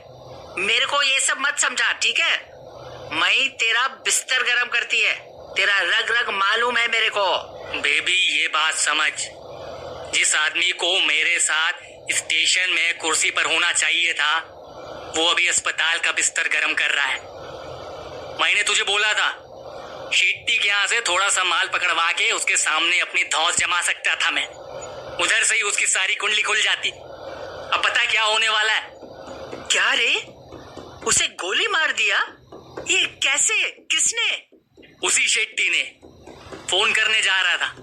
मेरे को ये सब मत समझा, ठीक है? मैं तेरा बिस्तर गरम करती है, तेरा रग रग मालूम है मेरे को। बेबी ये बात समझ, जिस आदमी को मेरे साथ स्टेशन में कुर्सी पर होना चाहिए था, वो अभी अस्पताल का बिस्तर गरम कर रहा है। मैंने तुझे बोला था शेट्टी के यहाँ से थोड़ा सा माल पकड़वा के उसके सामने अपनी धौंस जमा सकता था मैं। उधर से ही उसकी सारी कुंडली खुल जाती। अब पता क्या होने वाला है? क्या रे? उसे गोली मार दिया? ये कैसे? किसने? उसी शेट्टी ने। फोन करने जा रहा था,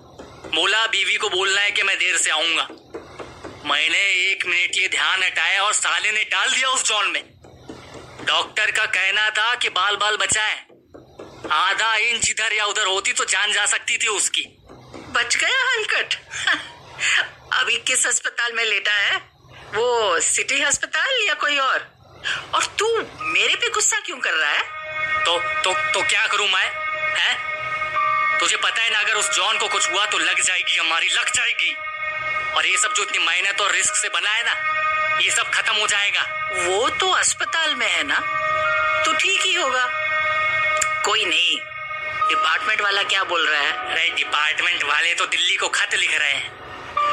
बोला बीवी को बोलना है कि मैं देर से आऊंगा। मैंने 1 मिनट ये ध्यान हटाया और साले ने डाल दिया उस जॉन में। डॉक्टर का कहना था कि बाल बाल बचाए, आधा इंच इधर या उधर होती तो जान जा सकती थी उसकी। बच गया हलकट। अभी किस अस्पताल में लेटा है? वो सिटी अस्पताल या कोई और? और तू मेरे पे गुस्सा क्यों कर रहा है? तो क्या करूं मैं? है? तुझे पता है ना, अगर उस जॉन को कुछ हुआ तो लग जाएगी, हमारी लग जाएगी। और ये सब जो इतनी मेहनत और रिस्क से बना है ना, ये सब खत्म हो जाएगा। वो तो अस्पताल में है ना, तो ठीक ही होगा। कोई नहीं, डिपार्टमेंट वाला क्या बोल रहा है? अरे डिपार्टमेंट वाले तो दिल्ली को खत लिख रहे हैं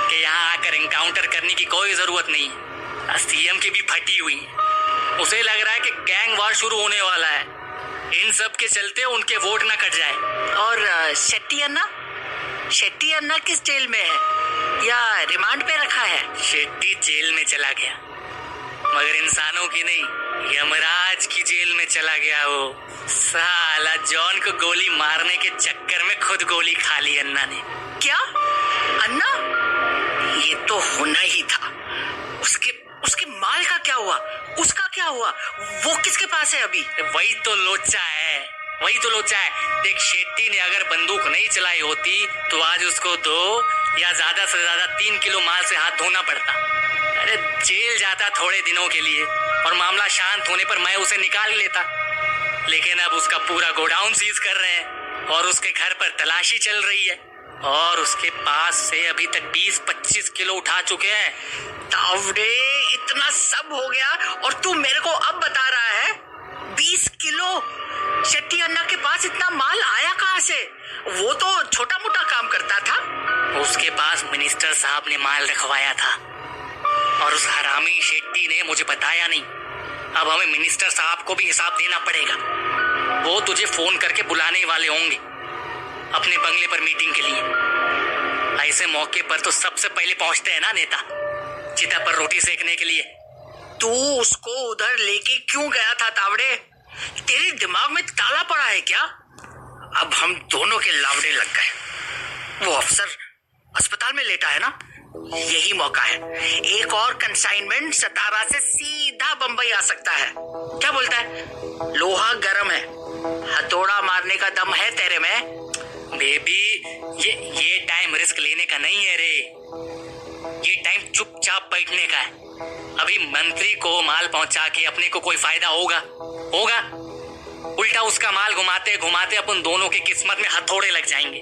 कि यहाँ आकर एनकाउंटर करने की कोई जरूरत नहीं है। सीएम की भी फटी हुई, उसे लग रहा है कि गैंग वार शुरू होने वाला है। इन सब के चलते उनके वोट ना कट जाए। और शेट्टी अन्ना किस जेल में है या रिमांड पे रखा है? शेट्टी जेल में चला गया, मगर इंसानों की नहीं, यमराज की जेल में चला गया। वो साला जॉन को गोली मारने के चक्कर में खुद गोली खा ली अन्ना ने। क्या? अन्ना? ये तो होना ही था। उसके माल का क्या हुआ? उसका क्या हुआ? वो किसके पास है अभी? वही तो लोचा है। देख, शेट्टी ने अगर बंदूक नहीं चलाई होती तो आज उसको 2 या ज्यादा से ज्यादा 3 किलो माल से हाथ धोना पड़ता। अरे जेल जाता थोड़े दिनों के लिए और मामला शांत होने पर मैं उसे निकाल लेता। लेकिन अब उसका पूरा गोडाउन सीज कर रहे हैं और उसके घर पर तलाशी चल रही है और उसके पास से अभी तक 20-25 किलो उठा चुके हैं। तावड़े, इतना सब हो गया और तू मेरे को अब बता रहा है 20 किलो? शेट्टी अन्ना के पास इतना माल आया कहाँ से? वो तो छोटा मोटा काम करता था। उसके पास मिनिस्टर साहब ने माल रखवाया था और उस हरामी शेट्टी ने मुझे बताया नहीं। अब हमें मिनिस्टर साहब को भी हिसाब देना पड़ेगा। वो तुझे फोन करके बुलाने वाले होंगे अपने बंगले पर मीटिंग के लिए। ऐसे मौके पर तो सबसे पहले पहुंचते हैं ना नेता, चिता पर रोटी सेकने के लिए। तू उसको उधर लेके क्यों गया था तावड़े? तेरे दिमाग में ताला पड़ा है क्या? अब हम दोनों के लावड़े लग गए। वो अफसर अस्पताल में लेटा है ना, यही मौका है। एक और कंसाइनमेंट सतारा से सीधा बंबई आ सकता है। क्या बोलता है? लोहा गर्म है, हथौड़ा मारने का दम है तेरे में? बेबी ये टाइम रिस्क लेने का नहीं है रे, ये टाइम चुपचाप बैठने का है। अभी मंत्री को माल पहुंचा के अपने को कोई फायदा होगा? उल्टा उसका माल घुमाते घुमाते अपन दोनों की किस्मत में हथौड़े लग जाएंगे।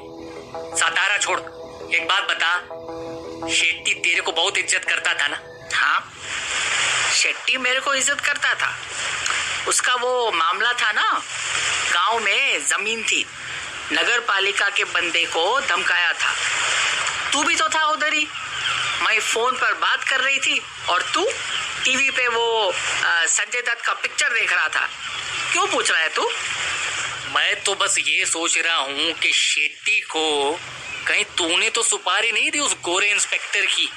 सतारा छोड़, एक बात बता, शेट्टी तेरे को बहुत इज्जत करता था ना? हाँ, शेट्टी मेरे को इज्जत करता था। उसका वो मामला था ना, गांव में जमीन थी, नगर पालिका के बंदे को धमकाया था। तू भी तो था उधर ही। मैं फोन पर बात कर रही थी और तू टीवी पे वो संजय दत्त का पिक्चर देख रहा था। क्यों पूछ रहा है तू? मैं तो बस ये सोच रहा हूँ कि शेट्टी को कहीं तूने तो सुपारी नहीं दी उस गोरे इंस्पेक्टर की।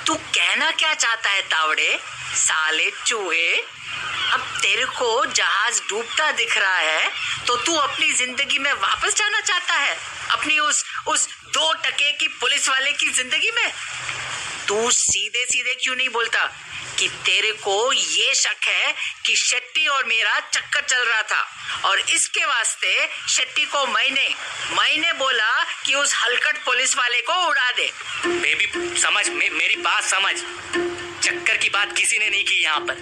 तू कहना क्या चाहता है तावड़े? साले चूहे, अब तेरे को जहाज डूबता दिख रहा है तो तू अपनी जिंदगी में वापस जाना चाहता है, अपनी उस 2 टके की पुलिस वाले की जिंदगी में? तू सीधे सीधे क्यों नहीं बोलता कि तेरे को ये शक है कि शेट्टी और मेरा चक्कर चल रहा था और इसके वास्ते शेट्टी को मैंने बोला कि उस हलकट पुलिस वाले को उड़ा दे। बेबी समझ, मेरी बात समझ। चक्कर की बात किसी ने नहीं की यहाँ पर।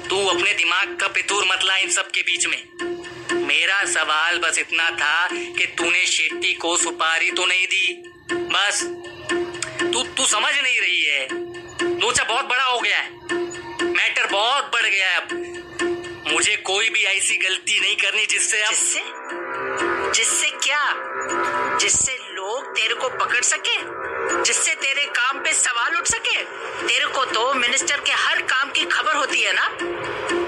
तू अपने दिमाग का फितूर मत ला इन सब के बीच में। मेरा सवाल बस इतना था कि तूने शेट्टी को सुपारी तो नहीं दी, बस। तू समझ नहीं रही है। लोचा बहुत बड़ा हो गया है, मैटर बहुत बढ़ गया है अब। मुझे कोई भी ऐसी गलती नहीं करनी जिससे जिससे क्या? जिससे लोग तेरे को पकड़ सके, जिससे तेरे काम पे सवाल उठ सके। तेरे को तो मिनिस्टर के हर काम की खबर होती है ना।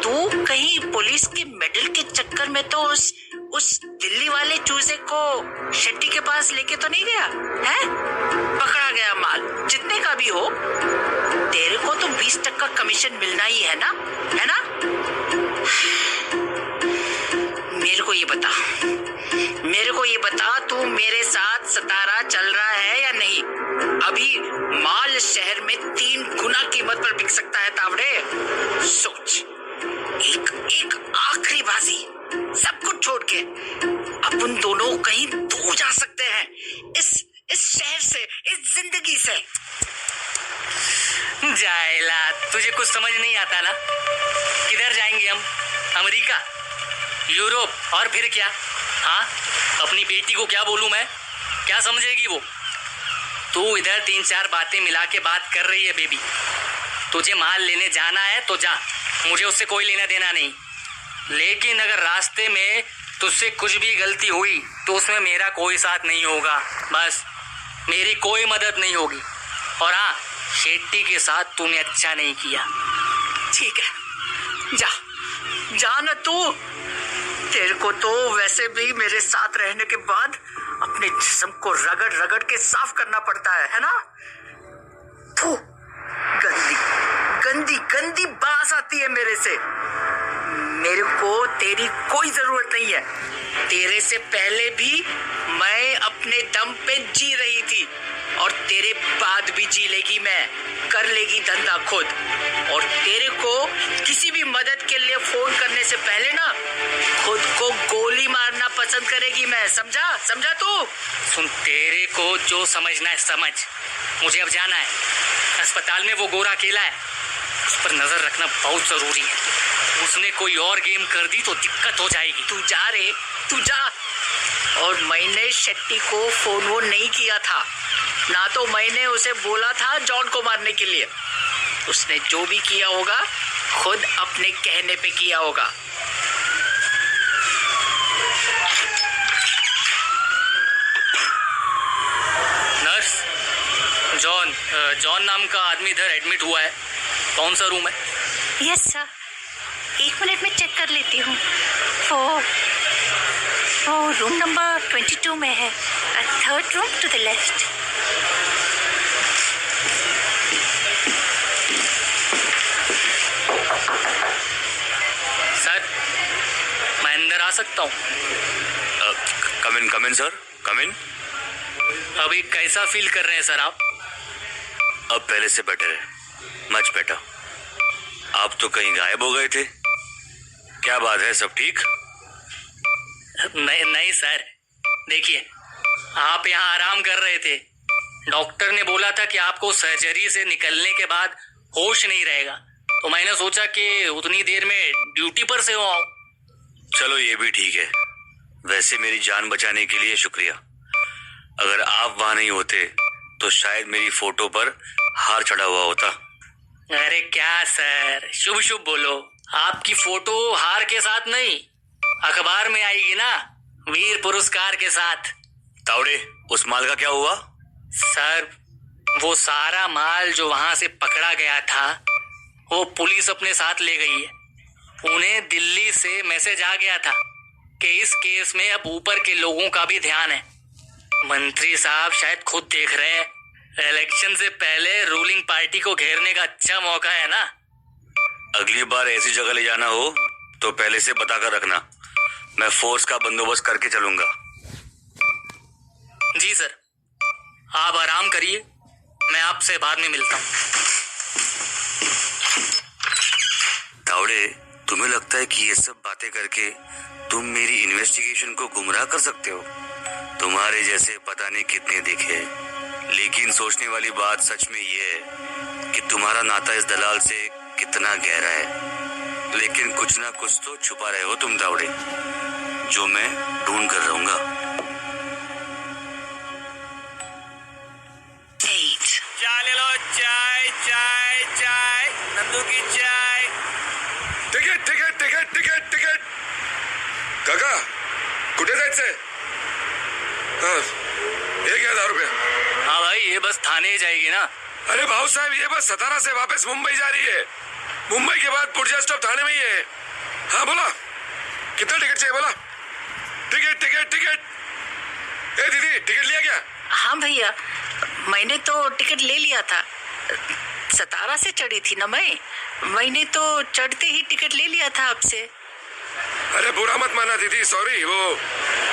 तू कहीं पुलिस के मेडल के चक्कर में तो उस दिल्ली वाले चूजे को शेट्टी के पास लेके तो नहीं गया है? पकड़ा गया माल जितने का भी हो, तेरे को तो 20% कमीशन मिलना ही है ना, है ना? मेरे को ये बता तू मेरे साथ सतारा चल रहा है या नहीं? अभी माल शहर में 3 गुना कीमत पर बिक सकता है तावड़े। सोच, एक आखिरी बाजी, सब कुछ छोड़ के अपन दोनों कहीं दूर जा सकते हैं इस शहर से, इस जिंदगी से। जायला, तुझे कुछ समझ नहीं आता ना? किधर जाएंगे हम? अमेरिका, यूरोप और फिर क्या? हाँ, अपनी बेटी को क्या बोलूं मैं? क्या समझेगी वो? तू इधर 3-4 बातें मिला के बात कर रही है बेबी। तुझे माल लेने जाना है तो जा, मुझे उससे कोई लेना देना नहीं। लेकिन अगर रास्ते में तुझसे कुछ भी गलती हुई तो उसमें मेरा कोई साथ नहीं होगा, बस। मेरी कोई मदद नहीं होगी। और हाँ, शेट्टी के साथ तूने अच्छा नहीं किया। ठीक है, जा ना तू। तेरे को तो वैसे भी मेरे साथ रहने के बाद अपने जिस्म को रगड़ रगड़ के साफ करना पड़ता है ना? थू, गंदी बास आती है मेरे से। मेरे को तेरी कोई जरूरत नहीं है। तेरे से पहले भी मैं अपने दम पे जी रही थी और तेरे बाद भी जी लेगी मैं। कर लेगी धंधा खुद। और तेरे को किसी भी मदद के लिए फोन करने से पहले ना खुद को गोली मारना पसंद करेगी मैं। समझा तू? सुन, तेरे को जो समझना है समझ। मुझे अब जाना है। अस्पताल में वो गोरा अकेला है, उस पर नजर रखना बहुत जरूरी है। उसने कोई और गेम कर दी तो दिक्कत हो जाएगी। तू जा। और मैंने शेट्टी को फोन वो नहीं किया था ना, तो मैंने उसे बोला था जॉन को मारने के लिए। उसने जो भी किया होगा खुद अपने कहने पे किया होगा। नर्स, जॉन नाम का आदमी इधर एडमिट हुआ है। कौन सा रूम है? यस सर, 1 मिनट में चेक कर लेती हूँ। वो रूम नंबर 22 में है, 3rd room to the left. Sir, मैं अंदर आ सकता हूँ? Come in sir, come in. अभी कैसा फील कर रहे हैं सर आप? अब पहले से बेटर है, मच बेटर। आप तो कहीं गायब हो गए थे, क्या बात है? सब ठीक? नहीं सर, देखिए, आप यहाँ आराम कर रहे थे। डॉक्टर ने बोला था कि आपको सर्जरी से निकलने के बाद होश नहीं रहेगा, तो मैंने सोचा कि उतनी देर में ड्यूटी पर से हो आऊं। चलो ये भी ठीक है। वैसे मेरी जान बचाने के लिए शुक्रिया। अगर आप वहां नहीं होते तो शायद मेरी फोटो पर हार चढ़ा हुआ होता। अरे क्या सर, शुभ शुभ बोलो। आपकी फोटो हार के साथ नहीं, अखबार में आएगी ना, वीर पुरस्कार के साथ। तावड़े, उस माल का क्या हुआ? सर, वो सारा माल जो वहां से पकड़ा गया था वो पुलिस अपने साथ ले गई है। उन्हें दिल्ली से मैसेज आ गया था कि इस केस में अब ऊपर के लोगों का भी ध्यान है। मंत्री साहब शायद खुद देख रहे हैं, इलेक्शन से पहले रूलिंग पार्टी को घेरने का अच्छा मौका है ना। अगली बार ऐसी जगह ले जाना हो तो पहले से बता कर रखना, मैं फोर्स का बंदोबस्त करके चलूंगा। जी सर, आप आराम करिए, मैं आपसे बाद में मिलता हूँ। तावड़े, तुम्हें लगता है कि ये सब बातें करके तुम मेरी इन्वेस्टिगेशन को गुमराह कर सकते हो? तुम्हारे जैसे पता नहीं कितने दिखे, लेकिन सोचने वाली बात सच में ये है कि तुम्हारा नाता इस दलाल से कितना गहरा है। लेकिन कुछ ना कुछ तो छुपा रहे हो तुम तावड़े, जो मैं ढूंढ कर रहूंगा। चाय ले लो, चाय चाय चाय, नंदू की चाय। Ticket ticket ticket ticket ticket. काका, कुठे जायचंय? हाँ, हे घ्या 10 रुपये. हाँ भाई, ये बस थाने ही जाएगी ना? अरे भाऊ साहब, ये बस सतारा से वापस मुंबई जा रही है. मुंबई के बाद पुर्जा स्टॉप थाने में ही है. हाँ बोला, कितना टिकट चाहिए बोला? Ticket ticket ticket. ए दीदी, टिकट लिया क्या? हाँ भैया, मैंने तो टिकट ले लिया था. सतारा से चढ़ी थी ना मैंने तो चढ़ते ही टिकट ले लिया था आपसे. अरे बुरा मत माना दीदी, सॉरी. वो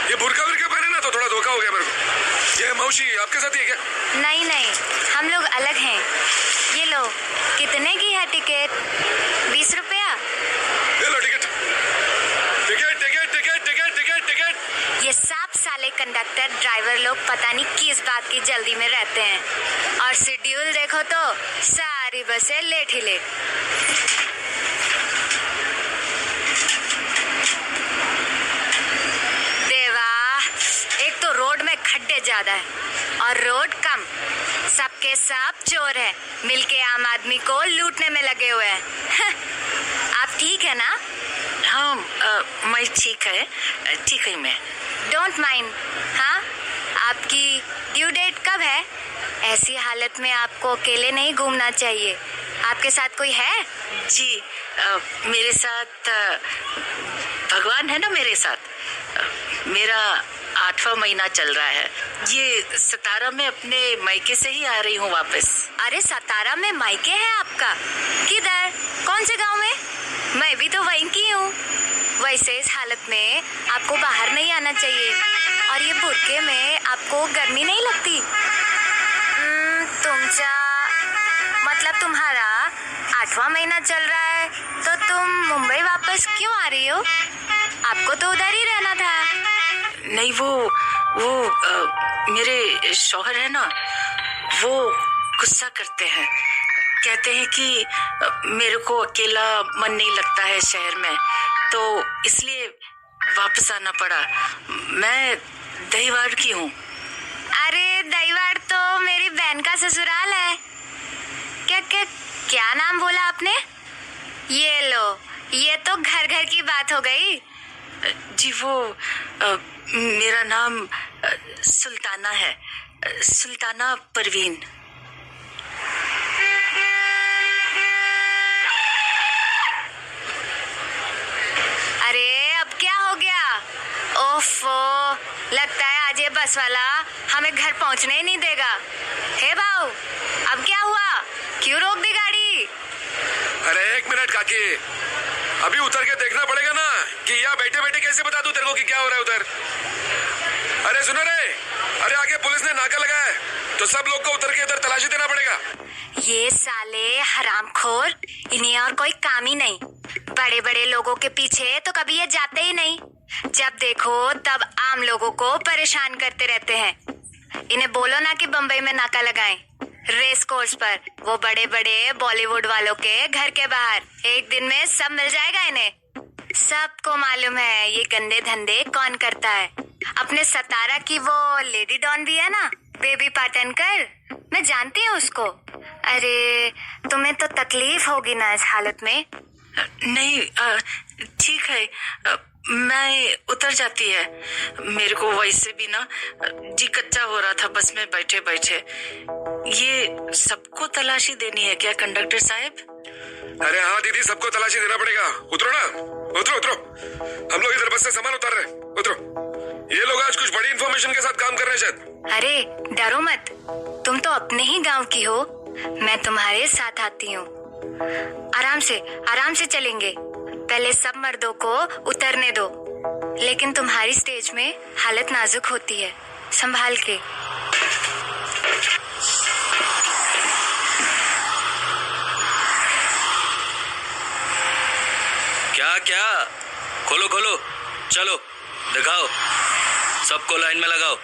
ये बुरका विरका पहने ना तो थोड़ा धोखा हो गया मेरे को. ये मौसी आपके साथ ही है क्या? नहीं नहीं, हम लोग अलग हैं. ये लो, कितने की है टिकट? 20 रुपया. ले लो ticket. Ticket ticket ticket ticket ticket ticket. ये सब साले कंडक्टर ड्राइवर लोग पता नहीं किस बात की जल्दी में रहते हैं. और शेड्यूल देखो तो सारी बसें लेट ही लेट. देवा, एक तो रोड में खड्डे ज्यादा है और रोड कम. सबके सब चोर है, मिलके आम आदमी को लूटने में लगे हुए हैं. आप ठीक है ना? हाँ, मैं ठीक है मैं. Don't mind. हाँ, आपकी ड्यू डेट कब है? ऐसी हालत में आपको अकेले नहीं घूमना चाहिए. आपके साथ कोई है? जी, मेरे साथ भगवान है ना मेरे साथ. मेरा 8वां महीना चल रहा है. ये सतारा में अपने मायके से ही आ रही हूँ वापस. अरे सतारा में मायके है आपका? किधर? कौन से गांव में? मैं भी तो वहीं की हूँ. वैसे इस हालत में आपको बाहर नहीं आना चाहिए. और ये बुर्के में आपको गर्मी नहीं लगती? मतलब तुम्हारा 8वां महीना चल रहा है तो तुम मुंबई वापस क्यों आ रही हो? आपको तो उधर ही रहना था. नहीं, वो मेरे शौहर है ना, वो गुस्सा करते हैं. कहते हैं कि मेरे को अकेला मन नहीं लगता है शहर में, तो इसलिए वापस आना पड़ा. मैं दहीवाड़ की हूँ. अरे दहीवाड़ तो मेरी बहन का ससुराल है. क्या नाम बोला आपने? ये लो, ये तो घर घर की बात हो गई. जी, वो मेरा नाम सुल्ताना है, सुल्ताना परवीन. अरे अब क्या हो गया? ओफो, लगता है आज ये बस वाला हमें घर पहुंचने ही नहीं देगा. हे भाऊ, अब क्या हुआ? क्यों रोक दी गाड़ी? अरे 1 मिनट काकी, अभी उतर के देखना पड़ेगा ना कि यहाँ बैठे बैठे कैसे बता दूं तेरे को कि क्या हो रहा है उधर. अरे सुनो रे, अरे आगे पुलिस ने नाका लगाया है तो सब लोग को उतर के इधर तलाशी देना पड़ेगा. ये साले हरामखोर, इन्हें और कोई काम ही नहीं. बड़े बड़े लोगों के पीछे तो कभी ये जाते ही नहीं. जब देखो तब आम लोगों को परेशान करते रहते हैं. इन्हें बोलो ना कि बम्बई में नाका लगाएं, रेस कोर्स पर, वो बड़े बड़े बॉलीवुड वालों के घर के बाहर. एक दिन में सब मिल जाएगा इन्हें. सबको मालूम है ये गंदे धंधे कौन करता है. अपने सतारा की वो लेडी डॉन भी है ना, बेबी पाटनकर, मैं जानती हूँ उसको. अरे तुम्हें तो तकलीफ होगी ना इस हालत में. नहीं, ठीक है, मैं उतर जाती है. मेरे को वैसे भी ना जी कच्चा हो रहा था बस में बैठे बैठे. ये सबको तलाशी देनी है क्या कंडक्टर साहब? अरे हाँ दीदी, सबको तलाशी देना पड़ेगा. उतरो ना, उतरो उतरो. हम लोग इधर बस से सामान उतार रहे. उतरो. ये लोग आज कुछ बड़ी इन्फॉर्मेशन के साथ काम कर रहे हैं शायद. अरे डरो मत, तुम तो अपने ही गांव की हो. मैं तुम्हारे साथ आती हूँ. आराम से चलेंगे. पहले सब मर्दों को उतरने दो. लेकिन तुम्हारी स्टेज में हालत नाजुक होती है, संभाल के. क्या? खोलो खोलो, चलो दिखाओ, सबको लाइन में लगाओ,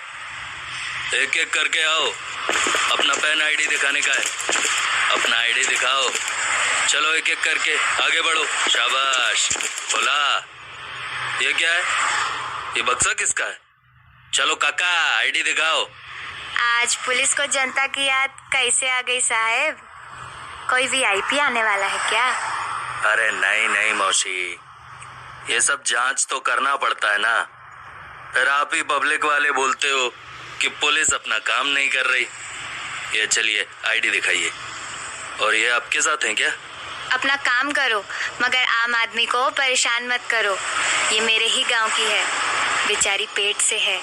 एक एक करके आओ। अपना पैन आईडी दिखाने का है, अपना आईडी दिखाओ। चलो एक एक करके आगे बढ़ो, शाबाश। खोला। ये क्या है? ये बक्सा किसका है? चलो काका, आईडी दिखाओ। आज पुलिस को जनता की याद कैसे आ गई साहब? कोई वीआईपी आने वाला है क्या? अरे नहीं नहीं मौसी, ये सब जांच तो करना पड़ता है ना। फिर आप ही पब्लिक वाले बोलते हो कि पुलिस अपना काम नहीं कर रही। ये चलिए आईडी दिखाइए। और ये आपके साथ हैं क्या? अपना काम करो, मगर आम आदमी को परेशान मत करो। ये मेरे ही गांव की है, बेचारी पेट से है,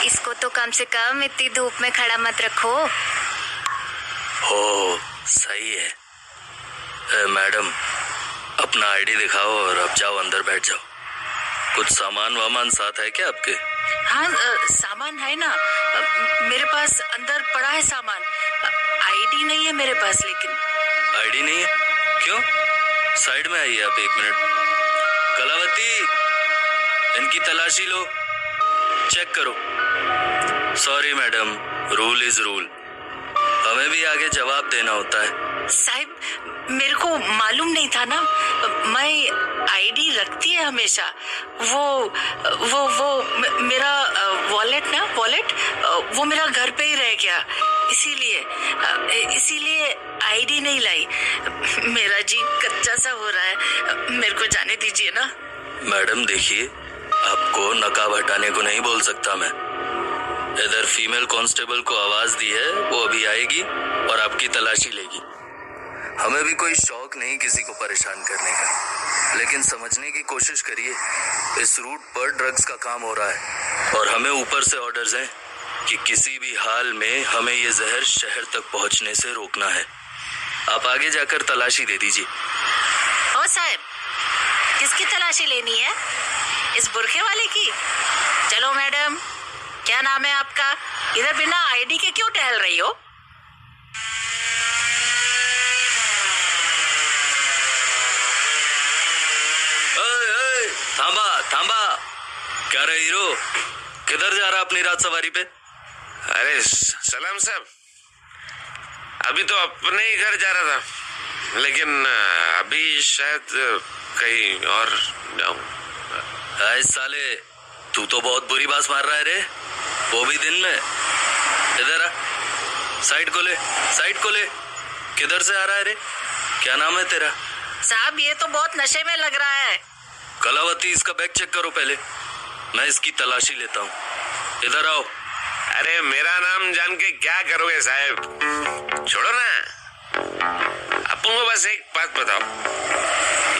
इसको तो कम से कम इतनी धूप में खड़ा मत रखो। हो सही है। मैडम, अपना आईडी दिखाओ और अब जाओ अंदर बैठ जाओ। कुछ सामान वामान साथ है क्या आपके? हाँ, सामान है ना, मेरे पास अंदर पड़ा है सामान। आईडी नहीं है मेरे पास, लेकिन आईडी नहीं है? क्यों? साइड में आइए आप, 1 मिनट। कलावती, इनकी तलाशी लो, चेक करो। Sorry madam, rule is rule, हमें भी आगे जवाब देना होता है। साहब, मेरे को मालूम नहीं था ना, मैं आईडी रखती है हमेशा। वो मेरा वॉलेट वो मेरा घर पे ही रह गया, इसीलिए आईडी नहीं लाई। मेरा जी कच्चा सा हो रहा है, मेरे को जाने दीजिए ना। मैडम देखिए, आपको नकाब हटाने को नहीं बोल सकता मैं। इधर फीमेल कांस्टेबल को आवाज दी है, वो अभी आएगी और आपकी तलाशी लेगी। हमें भी कोई शौक नहीं किसी को परेशान करने का, लेकिन समझने की कोशिश करिए, इस रूट पर ड्रग्स का काम हो रहा है और हमें ऊपर से ऑर्डर्स हैं कि किसी भी हाल में हमें ये जहर शहर तक पहुंचने से रोकना है। आप आगे जाकर तलाशी दे दीजिए। ओ साहब, किसकी तलाशी लेनी है? इस बुरखे वाले की? चलो मैडम, क्या नाम है आपका? इधर बिना आईडी के क्यों टहल रही हो? थांबा थांबा, क्या रे हीरो, किधर जा रहा अपनी रात सवारी पे? अरे सलाम साहब, अभी तो अपने ही घर जा रहा था, लेकिन अभी शायद कहीं और जाऊं। हाय साले, तू तो बहुत बुरी बात मार रहा है रे, वो भी दिन में। इधर आ, साइड को ले। किधर से आ रहा है रे? क्या नाम है तेरा? साहब, ये तो बहुत नशे में लग रहा है। कलावती, इसका बैग चेक करो पहले, मैं इसकी तलाशी लेता हूँ। इधर आओ। अरे मेरा नाम जान के क्या करोगे साहब, छोड़ो ना। अपन को बस एक बात बताओ,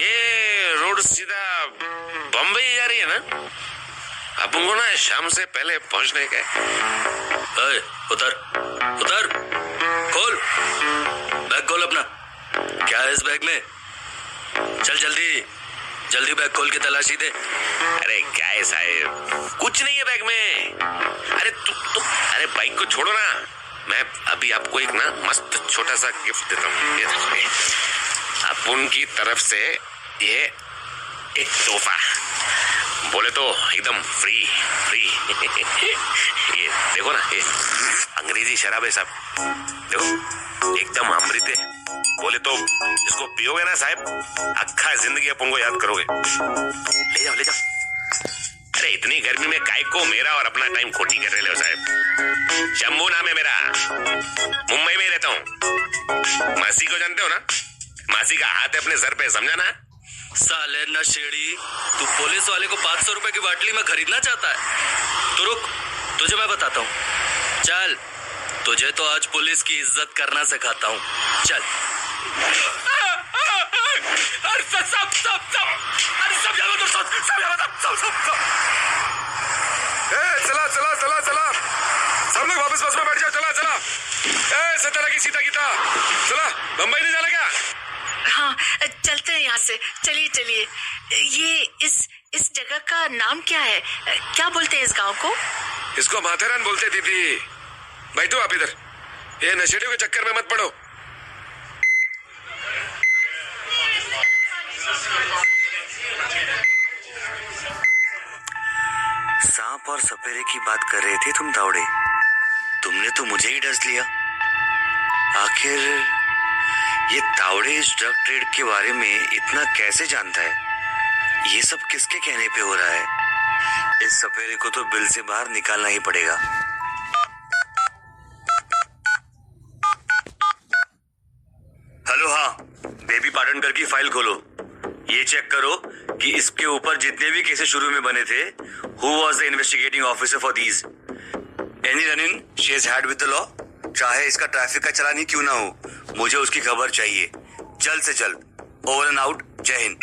ये रोड सीधा बम्बई जा रही है ना? अपन को ना शाम से पहले पहुंचने का है। उतर, खोल बैग, खोल अपना। क्या है इस बैग में? चल जल्दी बैग खोल के तलाशी दे। अरे क्या है साहब, कुछ नहीं है बैग में। अरे अरे बाइक को छोड़ो ना, मैं अभी आपको एक ना मस्त छोटा सा गिफ्ट देता हूँ। ये देखिए, अपन की तरफ से ये एक तोहफा, बोले तो एकदम फ्री। ये देखो ना, ये अंग्रेजी शराब है साहब, देखो एकदम अमृत है। बोले तो इसको पियोगे ना साहब, अक्खा जिंदगी अपन को याद करोगे। ले जाओ। अरे इतनी गर्मी में काय को मेरा और अपना टाइम खोटी कर रहे हो साहब। शंभू नाम है मेरा, मुंबई में रहता हूँ। मासी को जानते हो ना? मासी का हाथ है अपने सर पे, समझा ना? साले नशेड़ी, तू पुलिस वाले को 500 रुपए की बाटली में खरीदना चाहता है? तो रुक, तुझे मैं बताता हूँ। चल, तुझे तो आज पुलिस की इज्जत करना सिखाता हूँ। चल। चला, सब लोग वापस बस में बैठ जाओ। चला, सतारा की सीता गीता, चला, बम्बई नहीं जाना क्या? हाँ, चलते हैं यहाँ से। चलिए। ये इस जगह का नाम क्या है? क्या बोलते हैं इस गांव को? इसको माथेरान बोलते दीदी। बैठो आप इधर, ये नशेड़ियों के चक्कर में मत पड़ो। और सपेरे की बात कर रहे थे तुम तावड़े। तुमने तो मुझे ही डस लिया। आखिर ये तावड़े इस ड्रग ट्रेड के बारे में इतना कैसे जानता है? ये सब किसके कहने पे हो रहा है? इस सपेरे को तो बिल से बाहर निकालना ही पड़ेगा। हेलो, हाँ, बेबी पाटनकर की फाइल खोलो। ये चेक करो कि इसके ऊपर जितने भी केसेस शुरू में बने थे, who was the investigating officer for these? Any run in she has had with the law? चाहे इसका ट्रैफिक का चलान ही क्यों ना हो, मुझे उसकी खबर चाहिए, जल्द से जल्द। Over and out. जय हिंद।